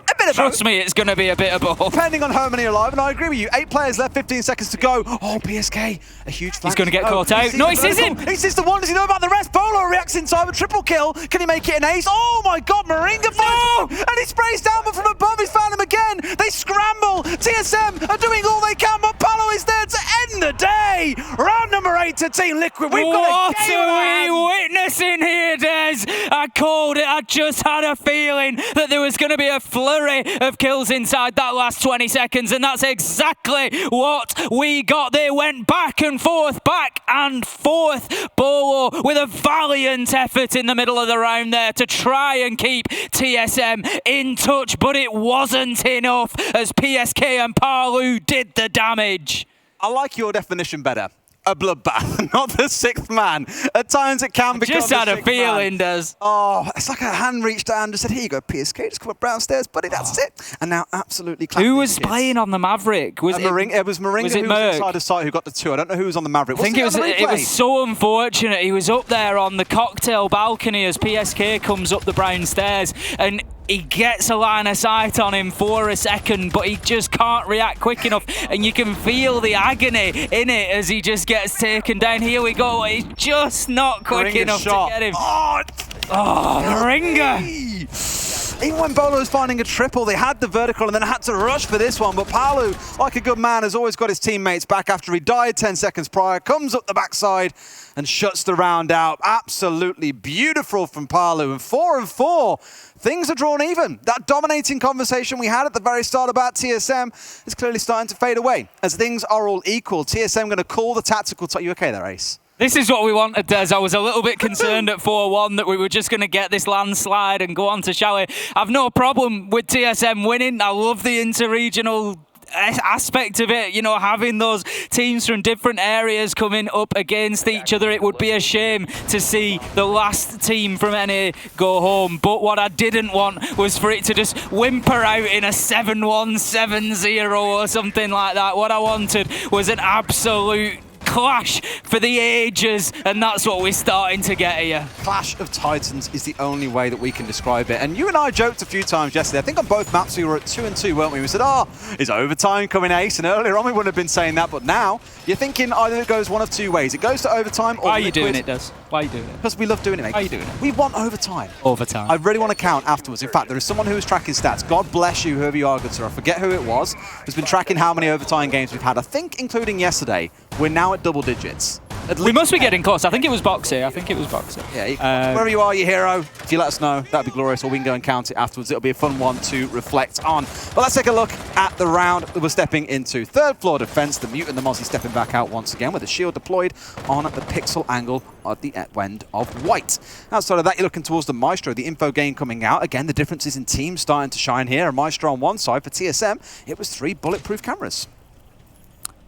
a bit of Trust me, it's going to be a bit of both. Depending on how many are alive, and I agree with you. 8 players left, 15 seconds to go. Oh, PSK, a huge flank. He's going to get caught out. No, he sees him. He sees the one. Does he know about the rest? Bolo reacts in time, a triple kill. Can he make it an ace? Oh my God, Moringa finds him, and he sprays down, but from above he's found him again. They scramble. TSM are doing all they can, but Palo is there to end the day. Round number 8 to Team Liquid. We've got a game What are we witnessing here, Des? I called it. I just had a feeling that there was going to be a flurry of kills inside that last 20 seconds, and that's exactly what we got. They went back and forth. Bolo with a valiant effort in the middle of the round there to try and keep TSM in touch, but it wasn't enough as PSK and Parlu did the damage. I like your definition better. A bloodbath, not the 6th man. At times it can become Just had a feeling, Des. Oh, it's like a hand reached down and just said, here you go, PSK, just come up downstairs, buddy, that's it. And now absolutely clapping. Who was playing on the Maverick? It was Moringa who was inside of sight who got the 2. I don't know who was on the Maverick. I think it was so unfortunate. He was up there on the cocktail balcony as PSK comes up the brown stairs, and he gets a line of sight on him for a second, but he just can't react quick enough, and you can feel the agony in it as he just gets taken down. Here we go. He's just not quick enough to get him. Oh, Moringa! Even when Bolo was finding a triple, they had the vertical and then had to rush for this one. But Palu, like a good man, has always got his teammates back after he died 10 seconds prior, comes up the backside and shuts the round out. Absolutely beautiful from Palu. And 4-4, things are drawn even. That dominating conversation we had at the very start about TSM is clearly starting to fade away. As things are all equal, TSM going to call the tactical... You okay there, Ace? This is what we wanted, Des. I was a little bit concerned at 4-1 that we were just going to get this landslide and go on to Shally. I've no problem with TSM winning. I love the inter-regional aspect of it, you know, having those teams from different areas coming up against each other. It would be a shame to see the last team from NA go home, but what I didn't want was for it to just whimper out in a 7-1, 7-0 or something like that. What I wanted was an absolute clash for the ages, and that's what we're starting to get here. Clash of Titans is the only way that we can describe it. And you and I joked a few times yesterday. I think on both maps we were at 2-2, weren't we? We said, oh, is overtime coming, Ace? And earlier on we wouldn't have been saying that, but now you're thinking either it goes one of 2 ways. It goes to overtime or... Why are you doing it, Des? Why are you doing it? Because we love doing it, mate. Why are you doing it? We want overtime. Overtime. I really want to count afterwards. In fact, there is someone who is tracking stats. God bless you, whoever you are, good sir. I forget who it was. Who's been tracking how many overtime games we've had. I think, including yesterday, we're now at double digits. We must be getting close. I think it was Boxer. Yeah, wherever you are, your hero, if you let us know, that'd be glorious, or we can go and count it afterwards. It'll be a fun one to reflect on. But let's take a look at the round that we're stepping into. Third floor defense, the Mute and the Mozzie stepping back out once again with a shield deployed on the pixel angle at the end of white. Outside of that, you're looking towards the Maestro, the info gain coming out. Again, the differences in teams starting to shine here. A Maestro on one side. For TSM, it was 3 bulletproof cameras.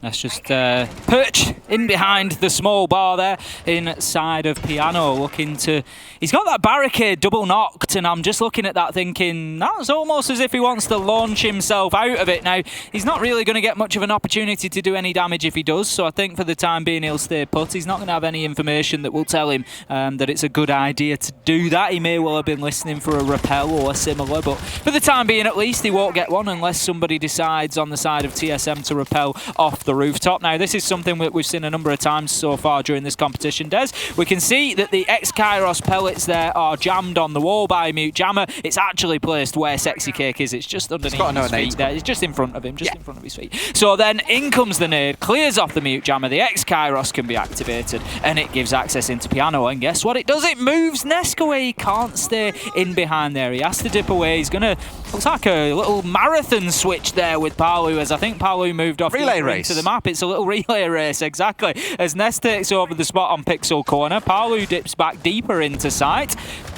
Let's just perch in behind the small bar there inside of Piano, looking to... He's got that barricade double knocked, and I'm just looking at that thinking, that's almost as if he wants to launch himself out of it. Now, he's not really going to get much of an opportunity to do any damage if he does, so I think for the time being he'll stay put. He's not going to have any information that will tell him that it's a good idea to do that. He may well have been listening for a repel or similar, but for the time being at least he won't get one unless somebody decides on the side of TSM to repel off the rooftop. Now, this is something that we've seen a number of times so far during this competition, Des. We can see that the X-Kairos pellets there are jammed on the wall by Mute Jammer. It's actually placed where Sexy Cake is. It's just underneath his feet there. It's just in front of him, in front of his feet. So then in comes the nade, clears off the Mute Jammer. The X-Kairos can be activated, and it gives access into Piano. And guess what? It does. It moves Nesk away. He can't stay in behind there. He has to dip away. He's going to... Looks like a little marathon switch there with Palu, as I think Palu moved off into the map. It's a little relay race, exactly. As Nest takes over the spot on Pixel Corner, Palu dips back deeper into sight.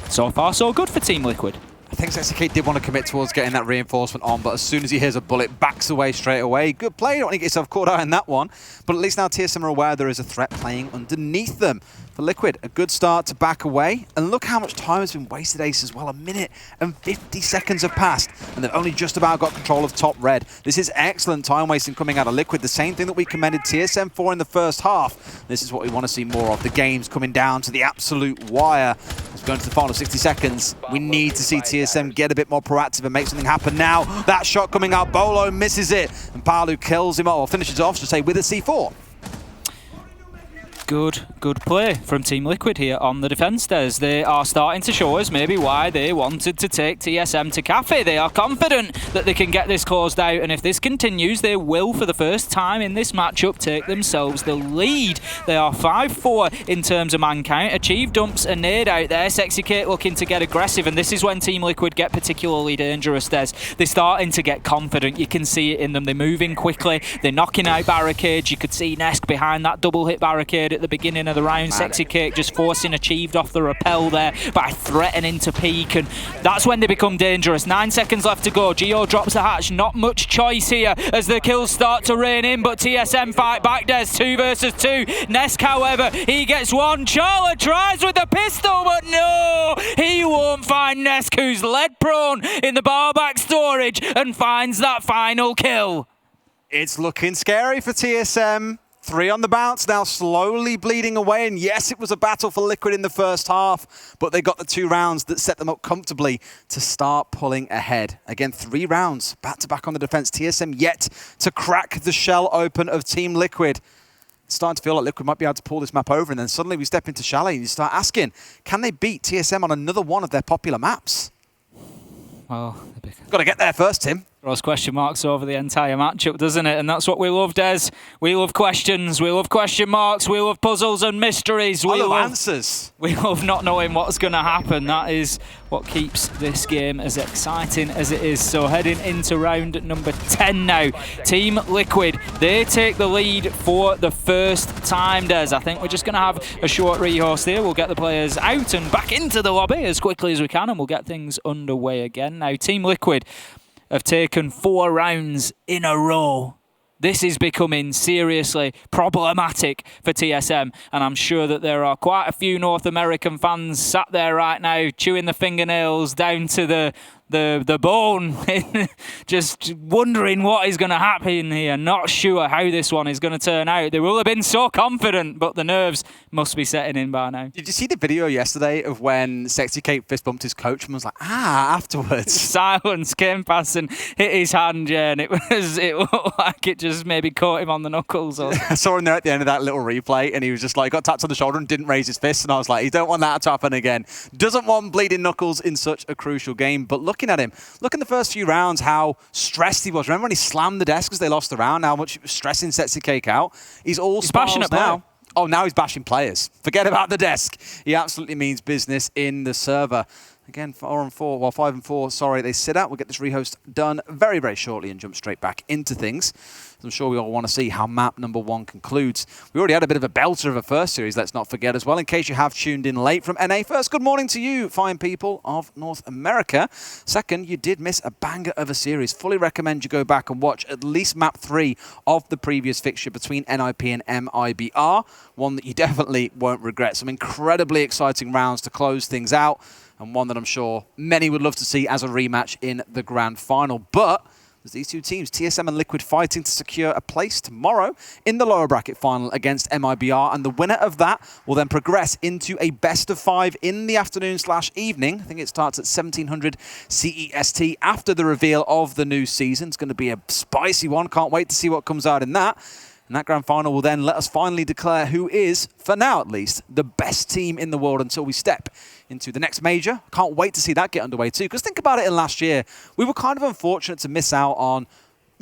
So far, so good for Team Liquid. I think Sexy Cake did want to commit towards getting that reinforcement on, but as soon as he hears a bullet, backs away straight away. Good play, you don't want to get yourself caught out in that one. But at least now TSM are aware there is a threat playing underneath them. For Liquid, a good start to back away. And look how much time has been wasted, Ace, as well. 1 minute and 50 seconds have passed, and they've only just about got control of top red. This is excellent time wasting coming out of Liquid. The same thing that we commended TSM for in the first half. This is what we want to see more of. The game's coming down to the absolute wire. As we go into the final 60 seconds, we need to see TSM get a bit more proactive and make something happen now. That shot coming out, Bolo misses it, and Palu kills him off, or finishes off, to say, with a C4. Good play from Team Liquid here on the defense, Des. They are starting to show us maybe why they wanted to take TSM to Cafe. They are confident that they can get this closed out, and if this continues, they will, for the first time in this matchup, take themselves the lead. They are 5-4 in terms of man count. Achieve dumps a nade out there. Sexy Kate looking to get aggressive, and this is when Team Liquid get particularly dangerous, Des. They're starting to get confident. You can see it in them. They're moving quickly. They're knocking out barricades. You could see Nesk behind that double hit barricade at the beginning of the round. Sexy Cake just forcing Achieved off the rappel there by threatening to peek, and that's when they become dangerous. 9 seconds left to go. Geo drops the hatch. Not much choice here as the kills start to rain in, but TSM fight back. There's 2 versus 2. Nesk, however, he gets one. Charla tries with the pistol, but no! He won't find Nesk, who's lead prone in the bar back storage, and finds that final kill. It's looking scary for TSM. 3 on the bounce, now slowly bleeding away. And yes, it was a battle for Liquid in the first half, but they got the 2 rounds that set them up comfortably to start pulling ahead. Again, 3 rounds back to back on the defense. TSM yet to crack the shell open of Team Liquid. It's starting to feel like Liquid might be able to pull this map over, and then suddenly we step into Chalet and you start asking, can they beat TSM on another one of their popular maps? Well, got to get there first, Tim. Throws question marks over the entire matchup, doesn't it? And that's what we love, Des. We love questions, we love question marks, we love puzzles and mysteries. We love answers. We love not knowing what's going to happen. That is what keeps this game as exciting as it is. So heading into round number 10 now. Team Liquid, they take the lead for the first time, Des. I think we're just going to have a short rehost here. We'll get the players out and back into the lobby as quickly as we can, and we'll get things underway again. Now, Team Liquid have taken 4 rounds in a row. This is becoming seriously problematic for TSM, and I'm sure that there are quite a few North American fans sat there right now chewing the fingernails down to the bone, just wondering what is going to happen here, not sure how this one is going to turn out. They will have been so confident, but the nerves must be setting in by now. Did you see the video yesterday of when Sexy Cake fist bumped his coach and was like, afterwards? Silence came past and hit his hand, yeah, and it looked like it just maybe caught him on the knuckles. Or... I saw him there at the end of that little replay, and he was just like, got tapped on the shoulder and didn't raise his fist, and I was like, you don't want that to happen again. Doesn't want bleeding knuckles in such a crucial game, but looking at him, look in the first few rounds how stressed he was. Remember when he slammed the desk because they lost the round, how much he was stressing Sexy Cake out? He's passionate now. Oh, now he's bashing players. Forget about the desk. He absolutely means business in the server. Again, 4 and 4, well, 5 and 4, sorry, they sit out. We'll get this rehost done very, very shortly and jump straight back into things. I'm sure we all want to see how map number 1 concludes. We already had a bit of a belter of a first series, let's not forget as well, in case you have tuned in late from NA. First, good morning to you, fine people of North America. Second, you did miss a banger of a series. Fully recommend you go back and watch at least map 3 of the previous fixture between NIP and MIBR. One that you definitely won't regret. Some incredibly exciting rounds to close things out, and one that I'm sure many would love to see as a rematch in the grand final. But there's these two teams, TSM and Liquid, fighting to secure a place tomorrow in the lower bracket final against MIBR, and the winner of that will then progress into a best of 5 in the afternoon/evening. I think it starts at 1700 CEST after the reveal of the new season. It's going to be a spicy one. Can't wait to see what comes out in that. And that grand final will then let us finally declare who is, for now at least, the best team in the world until we step into the next major. Can't wait to see that get underway too, because think about it, in last year, we were kind of unfortunate to miss out on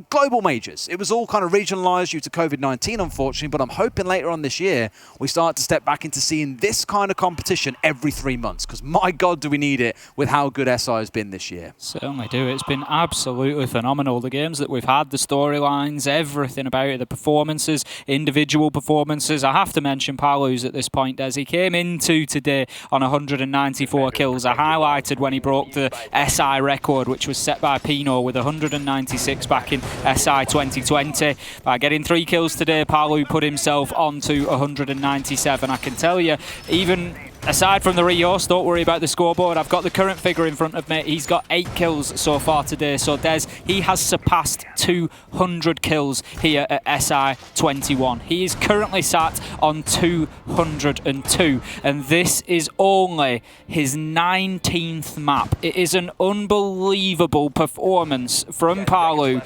global majors. It was all kind of regionalized due to COVID-19, unfortunately, but I'm hoping later on this year we start to step back into seeing this kind of competition every 3 months, because my God, do we need it with how good SI has been this year. Certainly do. It's been absolutely phenomenal. The games that we've had, the storylines, everything about it, the performances, individual performances. I have to mention Palu's at this point, Des. He came into today on 194 kills. I highlighted when he broke the SI record, which was set by Pino with 196 back in SI 2020. By getting 3 kills today, Palu put himself onto 197. I can tell you, even aside from the rehost, don't worry about the scoreboard. I've got the current figure in front of me. He's got 8 kills so far today. So Des, he has surpassed 200 kills here at SI 21. He is currently sat on 202, and this is only his 19th map. It is an unbelievable performance from Palu.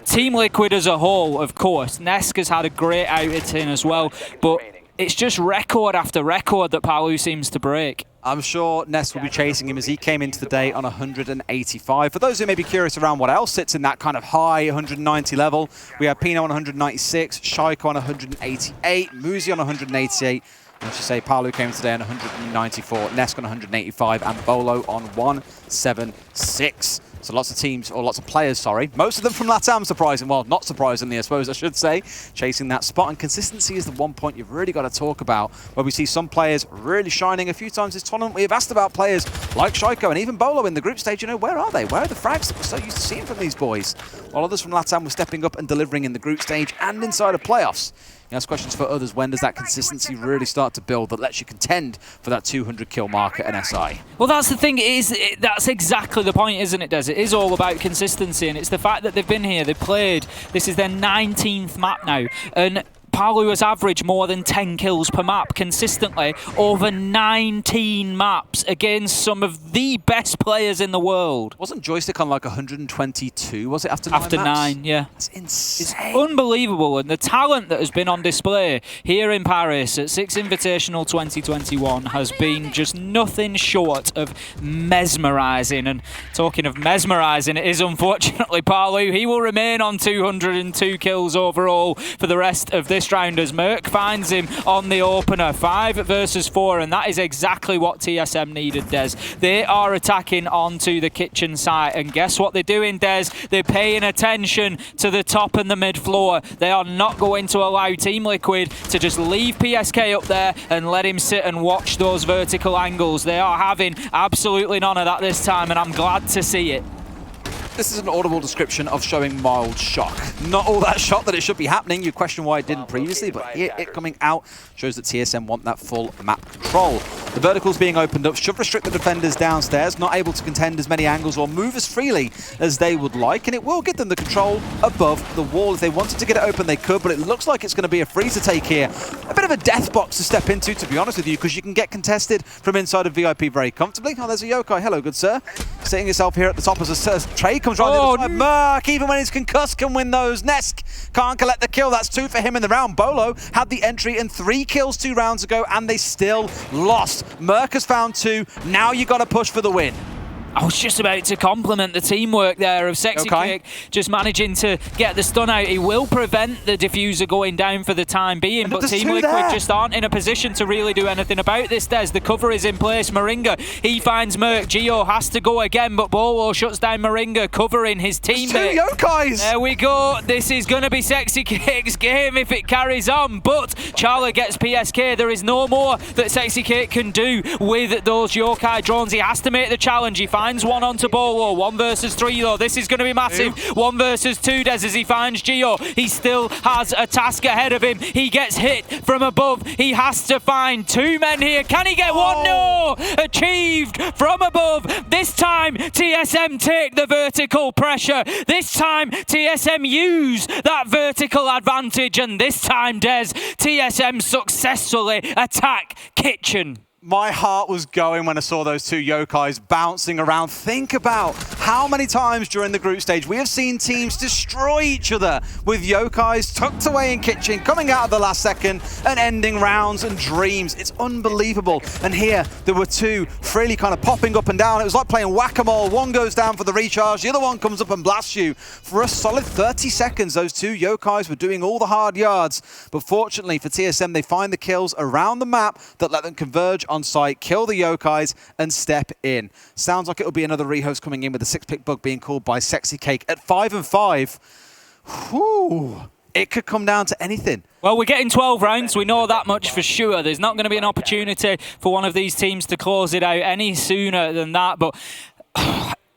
Team Liquid as a whole, of course. Nesk has had a great outing as well, but it's just record after record that Palu seems to break. I'm sure Ness will be chasing him as he came into the day on 185. For those who may be curious around what else sits in that kind of high 190 level, we have Pino on 196, Shaiko on 188, Muzi on 188, and to say Palu came today on 194, Nesk on 185, and Bolo on 176. So lots of teams, or lots of players, sorry. Most of them from LATAM, surprising. Well, not surprisingly, I suppose I should say, chasing that spot. And consistency is the one point you've really got to talk about, where we see some players really shining. A few times this tournament, we have asked about players like Shaiko and even Bolo in the group stage. You know, where are they? Where are the frags that we're so used to seeing from these boys? While others from LATAM were stepping up and delivering in the group stage and inside of playoffs. You ask questions for others, when does that consistency really start to build that lets you contend for that 200 kill mark at an SI? Well, that's the thing, that's exactly the point, isn't it, Des? It is all about consistency, and it's the fact that they've been here, they've played, this is their 19th map now, and Palu has averaged more than 10 kills per map consistently over 19 maps against some of the best players in the world. Wasn't Joystick on like 122, was it, after 9 After maps? 9, yeah. That's insane. It's unbelievable, and the talent that has been on display here in Paris at Six Invitational 2021 has been just nothing short of mesmerising. And talking of mesmerising, it is unfortunately Palu. He will remain on 202 kills overall for the rest of this round as Merc finds him on the opener. 5 versus 4, and that is exactly what TSM needed, Des. They are attacking onto the kitchen site, and guess what they're doing, Des? They're paying attention to the top and the mid floor. They are not going to allow Team Liquid to just leave PSK up there and let him sit and watch those vertical angles. They are having absolutely none of that this time, and I'm glad to see it. This is an audible description of showing mild shock. Not all that shock that it should be happening. You question why it didn't previously, but here it coming out shows that TSM want that full map control. The verticals being opened up should restrict the defenders downstairs, not able to contend as many angles or move as freely as they would like, and it will give them the control above the wall. If they wanted to get it open, they could, but it looks like it's going to be a freeze to take here. A bit of a death box to step into, to be honest with you, because you can get contested from inside of VIP very comfortably. Oh, there's a Yokai. Hello, good sir. Sitting yourself here at the top as a trade comes right on the other side. Merc, even when he's concussed, can win those. Nesk can't collect the kill. That's 2 for him in the round. Bolo had the entry and 3 kills 2 rounds ago, and they still lost. Merc has found 2. Now you got to push for the win. I was just about to compliment the teamwork there of Sexy Cake just managing to get the stun out. He will prevent the diffuser going down for the time being, but Team Liquid just aren't in a position to really do anything about this, Des. The cover is in place. Moringa, he finds Merc. Geo has to go again, but Bolo shuts down Moringa, covering his teammate. Two Yokais! There we go. This is going to be Sexy Cake's game if it carries on, but Charla gets PSK. There is no more that Sexy Cake can do with those Yokai drones. He has to make the challenge. He finds one onto Bolo. 1 versus 3 though. This is going to be massive. 1 versus 2, Des, as he finds Geo. He still has a task ahead of him. He gets hit from above. He has to find 2 men here. Can he get one? No! Achieved from above. This time, TSM take the vertical pressure. This time, TSM use that vertical advantage. And this time, Des, TSM successfully attack Kitchen. My heart was going when I saw those 2 Yokais bouncing around. Think about how many times during the group stage we have seen teams destroy each other with Yokais tucked away in Kitchen, coming out of the last second and ending rounds and dreams. It's unbelievable. And here there were 2 freely kind of popping up and down. It was like playing whack-a-mole. One goes down for the recharge, the other one comes up and blasts you. For a solid 30 seconds, those 2 Yokais were doing all the hard yards. But fortunately for TSM, they find the kills around the map that let them converge on site, kill the Yokais, and step in. Sounds like it'll be another rehost coming in with the 6-pick bug being called by Sexy Cake at 5-5. Whew. It could come down to anything. Well, we're getting 12 rounds. We know that much for sure. There's not going to be an opportunity for one of these teams to close it out any sooner than that. But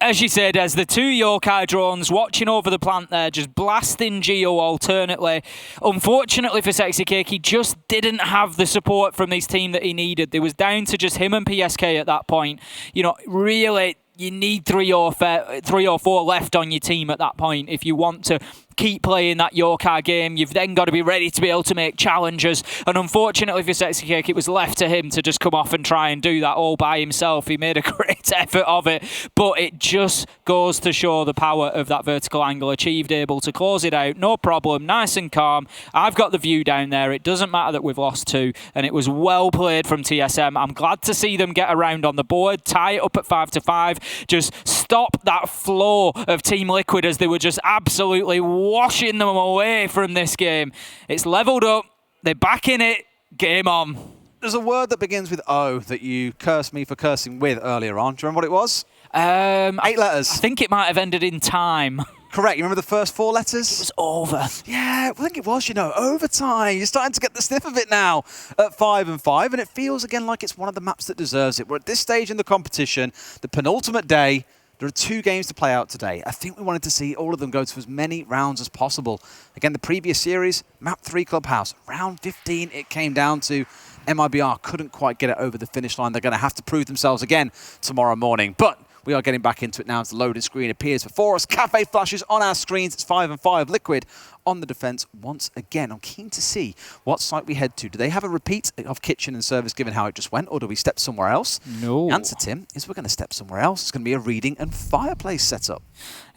as you said, as the 2 Yokai drones watching over the plant there, just blasting Geo alternately. Unfortunately for Sexy Cake, he just didn't have the support from this team that he needed. It was down to just him and PSK at that point. You know, really, you need 3 or 4 left on your team at that point if you want to keep playing that Yokai game. You've then got to be ready to be able to make challenges. And unfortunately for Sexy Cake, it was left to him to just come off and try and do that all by himself. He made a great effort of it, but it just goes to show the power of that vertical angle achieved, able to close it out. No problem, nice and calm. I've got the view down there. It doesn't matter that we've lost 2, and it was well played from TSM. I'm glad to see them get around on the board, tie it up at 5-5, just stop that flow of Team Liquid as they were just absolutely washing them away from this game. It's leveled up. They're back in it. Game on. There's a word that begins with O that you cursed me for cursing with earlier on. Do you remember what it was? 8 letters. I think it might have ended in time. Correct. You remember the first 4 letters? It was over. Yeah, I think it was, you know, overtime. You're starting to get the sniff of it now at 5-5, and it feels again like it's one of the maps that deserves it. We're at this stage in the competition, the penultimate day. There are 2 games to play out today. I think we wanted to see all of them go to as many rounds as possible. Again, the previous series, Map 3 Clubhouse, round 15 it came down to. MIBR couldn't quite get it over the finish line. They're going to have to prove themselves again tomorrow morning. But we are getting back into it now as the loaded screen appears before us. Cafe flashes on our screens. It's 5-5. Liquid on the defense once again. I'm keen to see what site we head to. Do they have a repeat of Kitchen and Service given how it just went, or do we step somewhere else? No. The answer, Tim, is we're going to step somewhere else. It's going to be a reading and fireplace setup.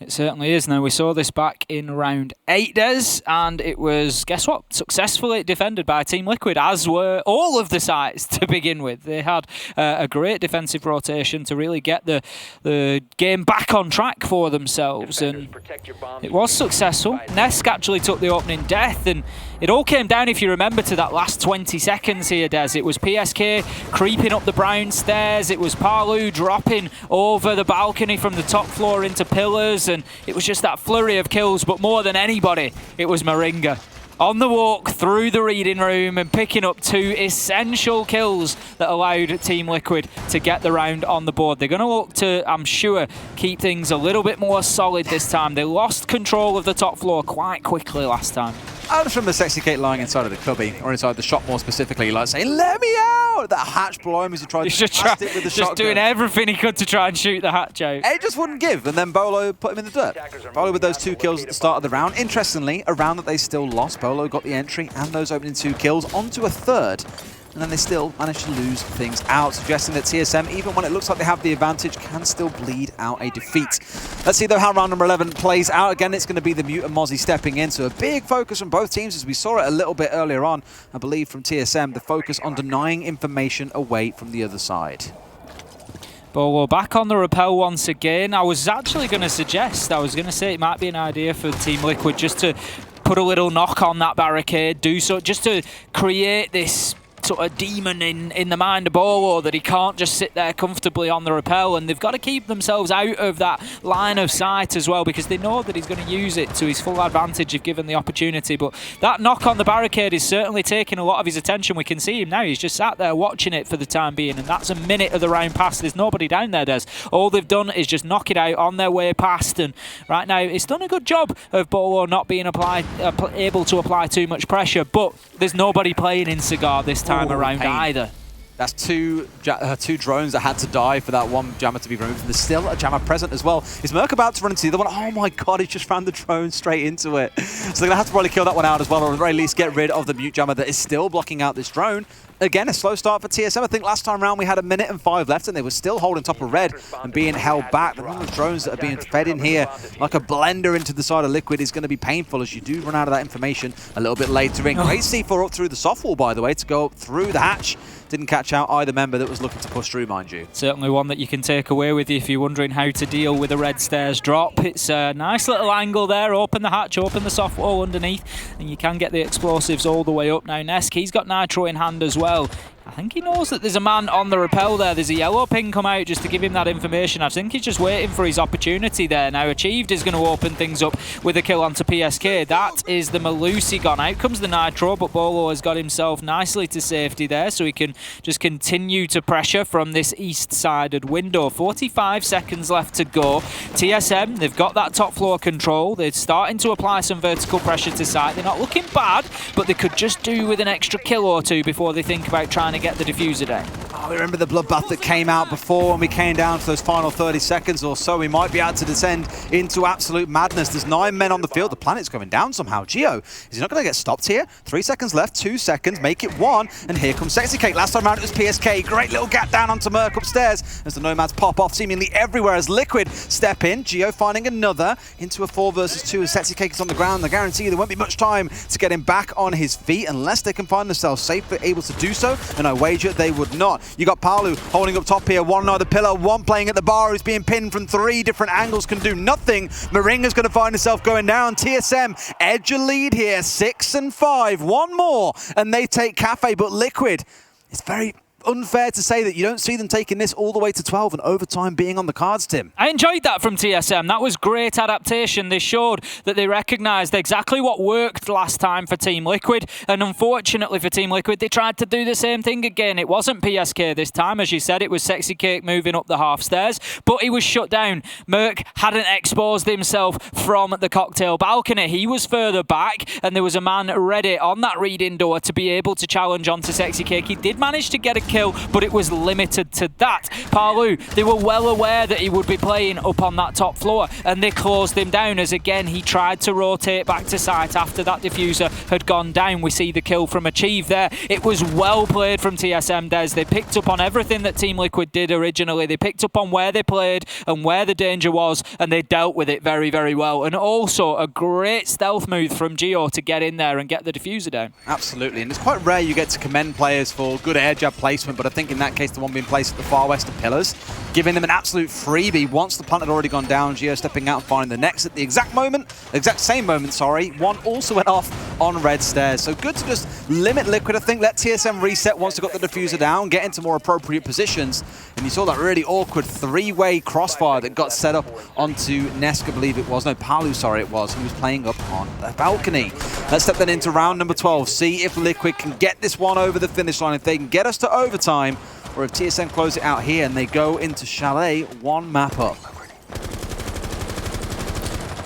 It certainly is. Now, we saw this back in round 8, Des, and it was, guess what, successfully defended by Team Liquid, as were all of the sites to begin with. They had a great defensive rotation to really get the game back on track for themselves, and it was successful. Nesk actually took the opening death, and it all came down, if you remember, to that last 20 seconds here, Des. It was PSK creeping up the brown stairs. It was Parlu dropping over the balcony from the top floor into pillars, and it was just that flurry of kills. But more than anybody, it was Moringa on the walk through the reading room and picking up 2 essential kills that allowed Team Liquid to get the round on the board. They're going to look to, I'm sure, keep things a little bit more solid this time. They lost control of the top floor quite quickly last time. I just remember Sexy Cake lying inside of the cubby, or inside the shop more specifically, like saying, "Let me out!" That hatch below him as he tried to blast it with the shotgun. Just doing everything he could to try and shoot the hatch out. It just wouldn't give, and then Bolo put him in the dirt. Bolo with those 2 kills at the start of the round. Interestingly, a round that they still lost. Bolo got the entry and those opening 2 kills onto a third. And then they still managed to lose things out, suggesting that TSM, even when it looks like they have the advantage, can still bleed out a defeat. Let's see, though, how round number 11 plays out. Again, it's going to be the Mute and Mozzie stepping in, so a big focus from both teams, as we saw it a little bit earlier on, I believe, from TSM, the focus on denying information away from the other side. Bolo back on the rappel once again. I was actually going to suggest, it might be an idea for Team Liquid just to put a little knock on that barricade, do so, just to create this sort of demon in the mind of Bolo that he can't just sit there comfortably on the rappel, and they've got to keep themselves out of that line of sight as well, because they know that he's going to use it to his full advantage if given the opportunity. But that knock on the barricade is certainly taking a lot of his attention. We can see him now, he's just sat there watching it for the time being, and that's a minute of the round past. There's nobody down there, Des. All they've done is just knock it out on their way past, and right now it's done a good job of Bolo not being able to apply too much pressure, but there's nobody playing in Cigar this time around either. That's two drones that had to die for that one jammer to be removed. And there's still a jammer present as well. Is Merc about to run into the other one? Oh my god, he just ran the drone straight into it. So they're going to have to probably kill that one out as well, or at the very least get rid of the mute jammer that is still blocking out this drone. Again, a slow start for TSM. I think last time around we had 1 minute and 5 left and they were still holding top of red and being held back. The number of drones that are being fed in here like a blender into the side of Liquid is going to be painful as you do run out of that information a little bit later in. Great C4 up through the soft wall, by the way, to go up through the hatch. Didn't catch out either member that was looking to push through, mind you. Certainly one that you can take away with you if you're wondering how to deal with a red stairs drop. It's a nice little angle there. Open the hatch, open the soft wall underneath, and you can get the explosives all the way up. Now Nesk, he's got Nitro in hand as well. I think he knows that there's a man on the rappel there. There's a yellow ping come out just to give him that information. I think he's just waiting for his opportunity there. Now Achieved is going to open things up with a kill onto PSK. That is the Malusi gone. Out comes the Nitro, but Bolo has got himself nicely to safety there, so he can just continue to pressure from this east-sided window. 45 seconds left to go. TSM, they've got that top floor control. They're starting to apply some vertical pressure to site. They're not looking bad, but they could just do with an extra kill or two before they think about trying to get the defuser down. Oh, we remember the bloodbath that came out before when we came down to those final 30 seconds or so. We might be able to descend into absolute madness. There's 9 men on the field. The planet's going down somehow. Geo, is he not going to get stopped here? 3 seconds left, 2 seconds, make it 1, and here comes Sexy Cake. Last time around it was PSK. Great little gap down onto Merc upstairs as the Nomads pop off seemingly everywhere as Liquid step in. Geo finding another into a 4 versus 2 as Sexy Cake is on the ground. I guarantee you there won't be much time to get him back on his feet unless they can find themselves safely able to do so, and I wager they would not. You got Palu holding up top here, one either pillar, one playing at the bar who's being pinned from 3 different angles, can do nothing. Moringa's going to find himself going down. TSM edge a lead here, 6 and 5, one more and they take Cafe, but Liquid, it's very unfair to say that you don't see them taking this all the way to 12 and overtime being on the cards, Tim. I enjoyed that from TSM. That was great adaptation. They showed that they recognised exactly what worked last time for Team Liquid, and unfortunately for Team Liquid, they tried to do the same thing again. It wasn't PSK this time, as you said. It was Sexy Cake moving up the half stairs, but he was shut down. Merc hadn't exposed himself from the cocktail balcony. He was further back, and there was a man ready on that reading door to be able to challenge onto Sexy Cake. He did manage to get a kill, but it was limited to that. Palu, they were well aware that he would be playing up on that top floor, and they closed him down as again he tried to rotate back to site after that diffuser had gone down. We see the kill from Achieve there. It was well played from TSM, Des. They picked up on everything that Team Liquid did originally. They picked up on where they played and where the danger was, and they dealt with it very, very well. And also a great stealth move from Geo to get in there and get the diffuser down. Absolutely, and it's quite rare you get to commend players for good air jab placement, but I think in that case the one being placed at the far west of pillars, giving them an absolute freebie once the plant had already gone down. Geo stepping out and finding the next at the exact same moment, one also went off on red stairs. So good to just limit Liquid, I think, let TSM reset once they got the diffuser down, get into more appropriate positions, and you saw that really awkward 3-way crossfire that got set up onto Nesk, I believe it was. No, Palu, sorry, it was. He was playing up on the balcony. Let's step then into round number 12, see if Liquid can get this one over the finish line, if they can get us to overtime, or if TSM close it out here and they go into Chalet 1 map up.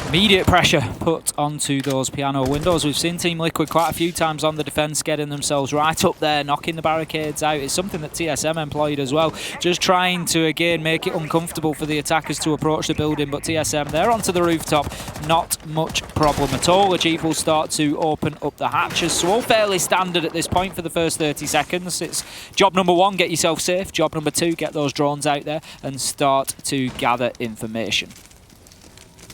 Immediate pressure put onto those piano windows. We've seen Team Liquid quite a few times on the defense, getting themselves right up there, knocking the barricades out. It's something that TSM employed as well, just trying to again make it uncomfortable for the attackers to approach the building. But TSM, they're onto the rooftop, not much problem at all. Achieve will start to open up the hatches, so all fairly standard at this point for the first 30 seconds. It's job number 1, get yourself safe. Job number 2, get those drones out there and start to gather information.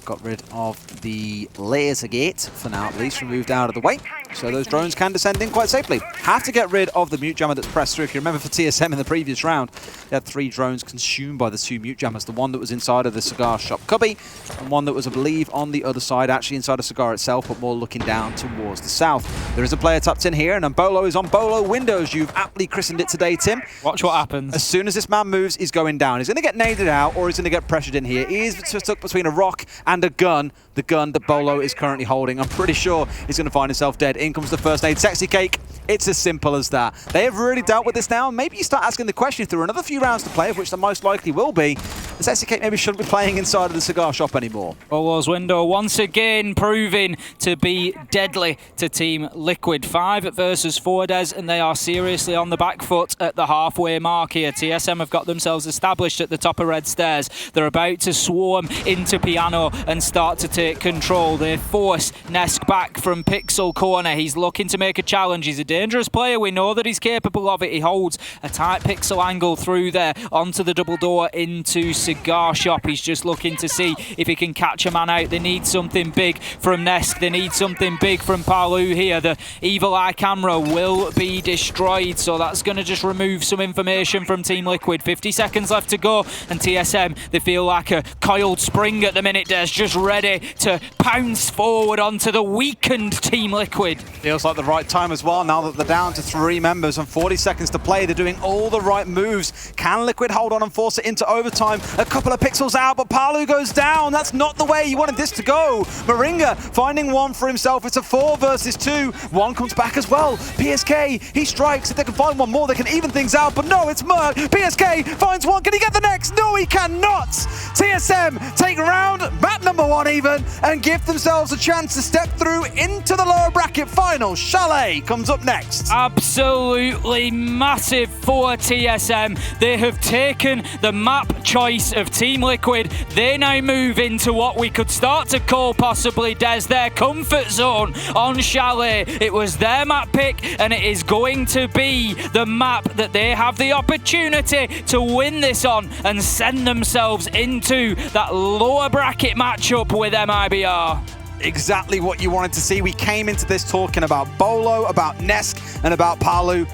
Got rid of the laser gate for now, at least removed out of the way. so those drones can descend in quite safely. Have to get rid of the mute jammer that's pressed through. If you remember for TSM in the previous round, they had 3 drones consumed by the 2 mute jammers. The one that was inside of the cigar shop cubby, and one that was, I believe, on the other side, actually inside a cigar itself, but more looking down towards the south. There is a player tapped in here, and Bolo is on Bolo Windows. You've aptly christened it today, Tim. Watch what happens. As soon as this man moves, he's going down. He's going to get naded out, or he's going to get pressured in here. He is stuck between a rock and a gun. The gun that Bolo is currently holding. I'm pretty sure he's going to find himself dead. In comes the first nade. Sexy Cake. It's as simple as that. They have really dealt with this now. Maybe you start asking the question if there are another few rounds to play, of which there most likely will be. The Sexy Cake maybe shouldn't be playing inside of the cigar shop anymore. Bolo's window once again proving to be deadly to Team Liquid. 5 versus 4, Des, and they are seriously on the back foot at the halfway mark here. TSM have got themselves established at the top of Red Stairs. They're about to swarm into Piano and start to take control. They force Nesk back from Pixel corner. He's looking to make a challenge. He's a dangerous player. We know that he's capable of it. He holds a tight Pixel angle through there onto the double door into Cigar Shop. He's just looking to see if he can catch a man out. They need something big from Nesk. They need something big from Palu here. The Evil Eye camera will be destroyed, so that's going to just remove some information from Team Liquid. 50 seconds left to go, and TSM, they feel like a coiled spring at the minute, Des, just ready to pounce forward onto the weakened Team Liquid. Feels like the right time as well, now that they're down to 3 members and 40 seconds to play. They're doing all the right moves. Can Liquid hold on and force it into overtime? A couple of pixels out, but Palu goes down. That's not the way you wanted this to go. Moringa finding one for himself. It's a 4 versus 2. One comes back as well. PSK, he strikes. If they can find one more, they can even things out, but no, it's Merc. PSK finds one. Can he get the next? No, he cannot. TSM take round, map number 1 even, and give themselves a chance to step through into the lower bracket final. Chalet comes up next. Absolutely massive for TSM. They have taken the map choice of Team Liquid. They now move into what we could start to call possibly, Des, their comfort zone on Chalet. It was their map pick, and it is going to be the map that they have the opportunity to win this on and send themselves into that lower bracket matchup with MIBR. Exactly what you wanted to see. We came into this talking about Bolo, about Nesk, and about Palu.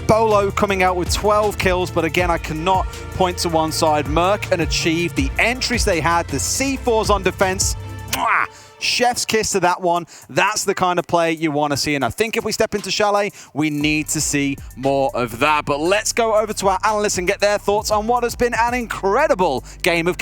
Bolo coming out with 12 kills, but again, I cannot point to one side. Merc and Achieve, the entries they had, the C4s on defense. Mwah! Chef's kiss to that one. That's the kind of play you want to see. And I think if we step into Chalet, we need to see more of that. But let's go over to our analysts and get their thoughts on what has been an incredible game of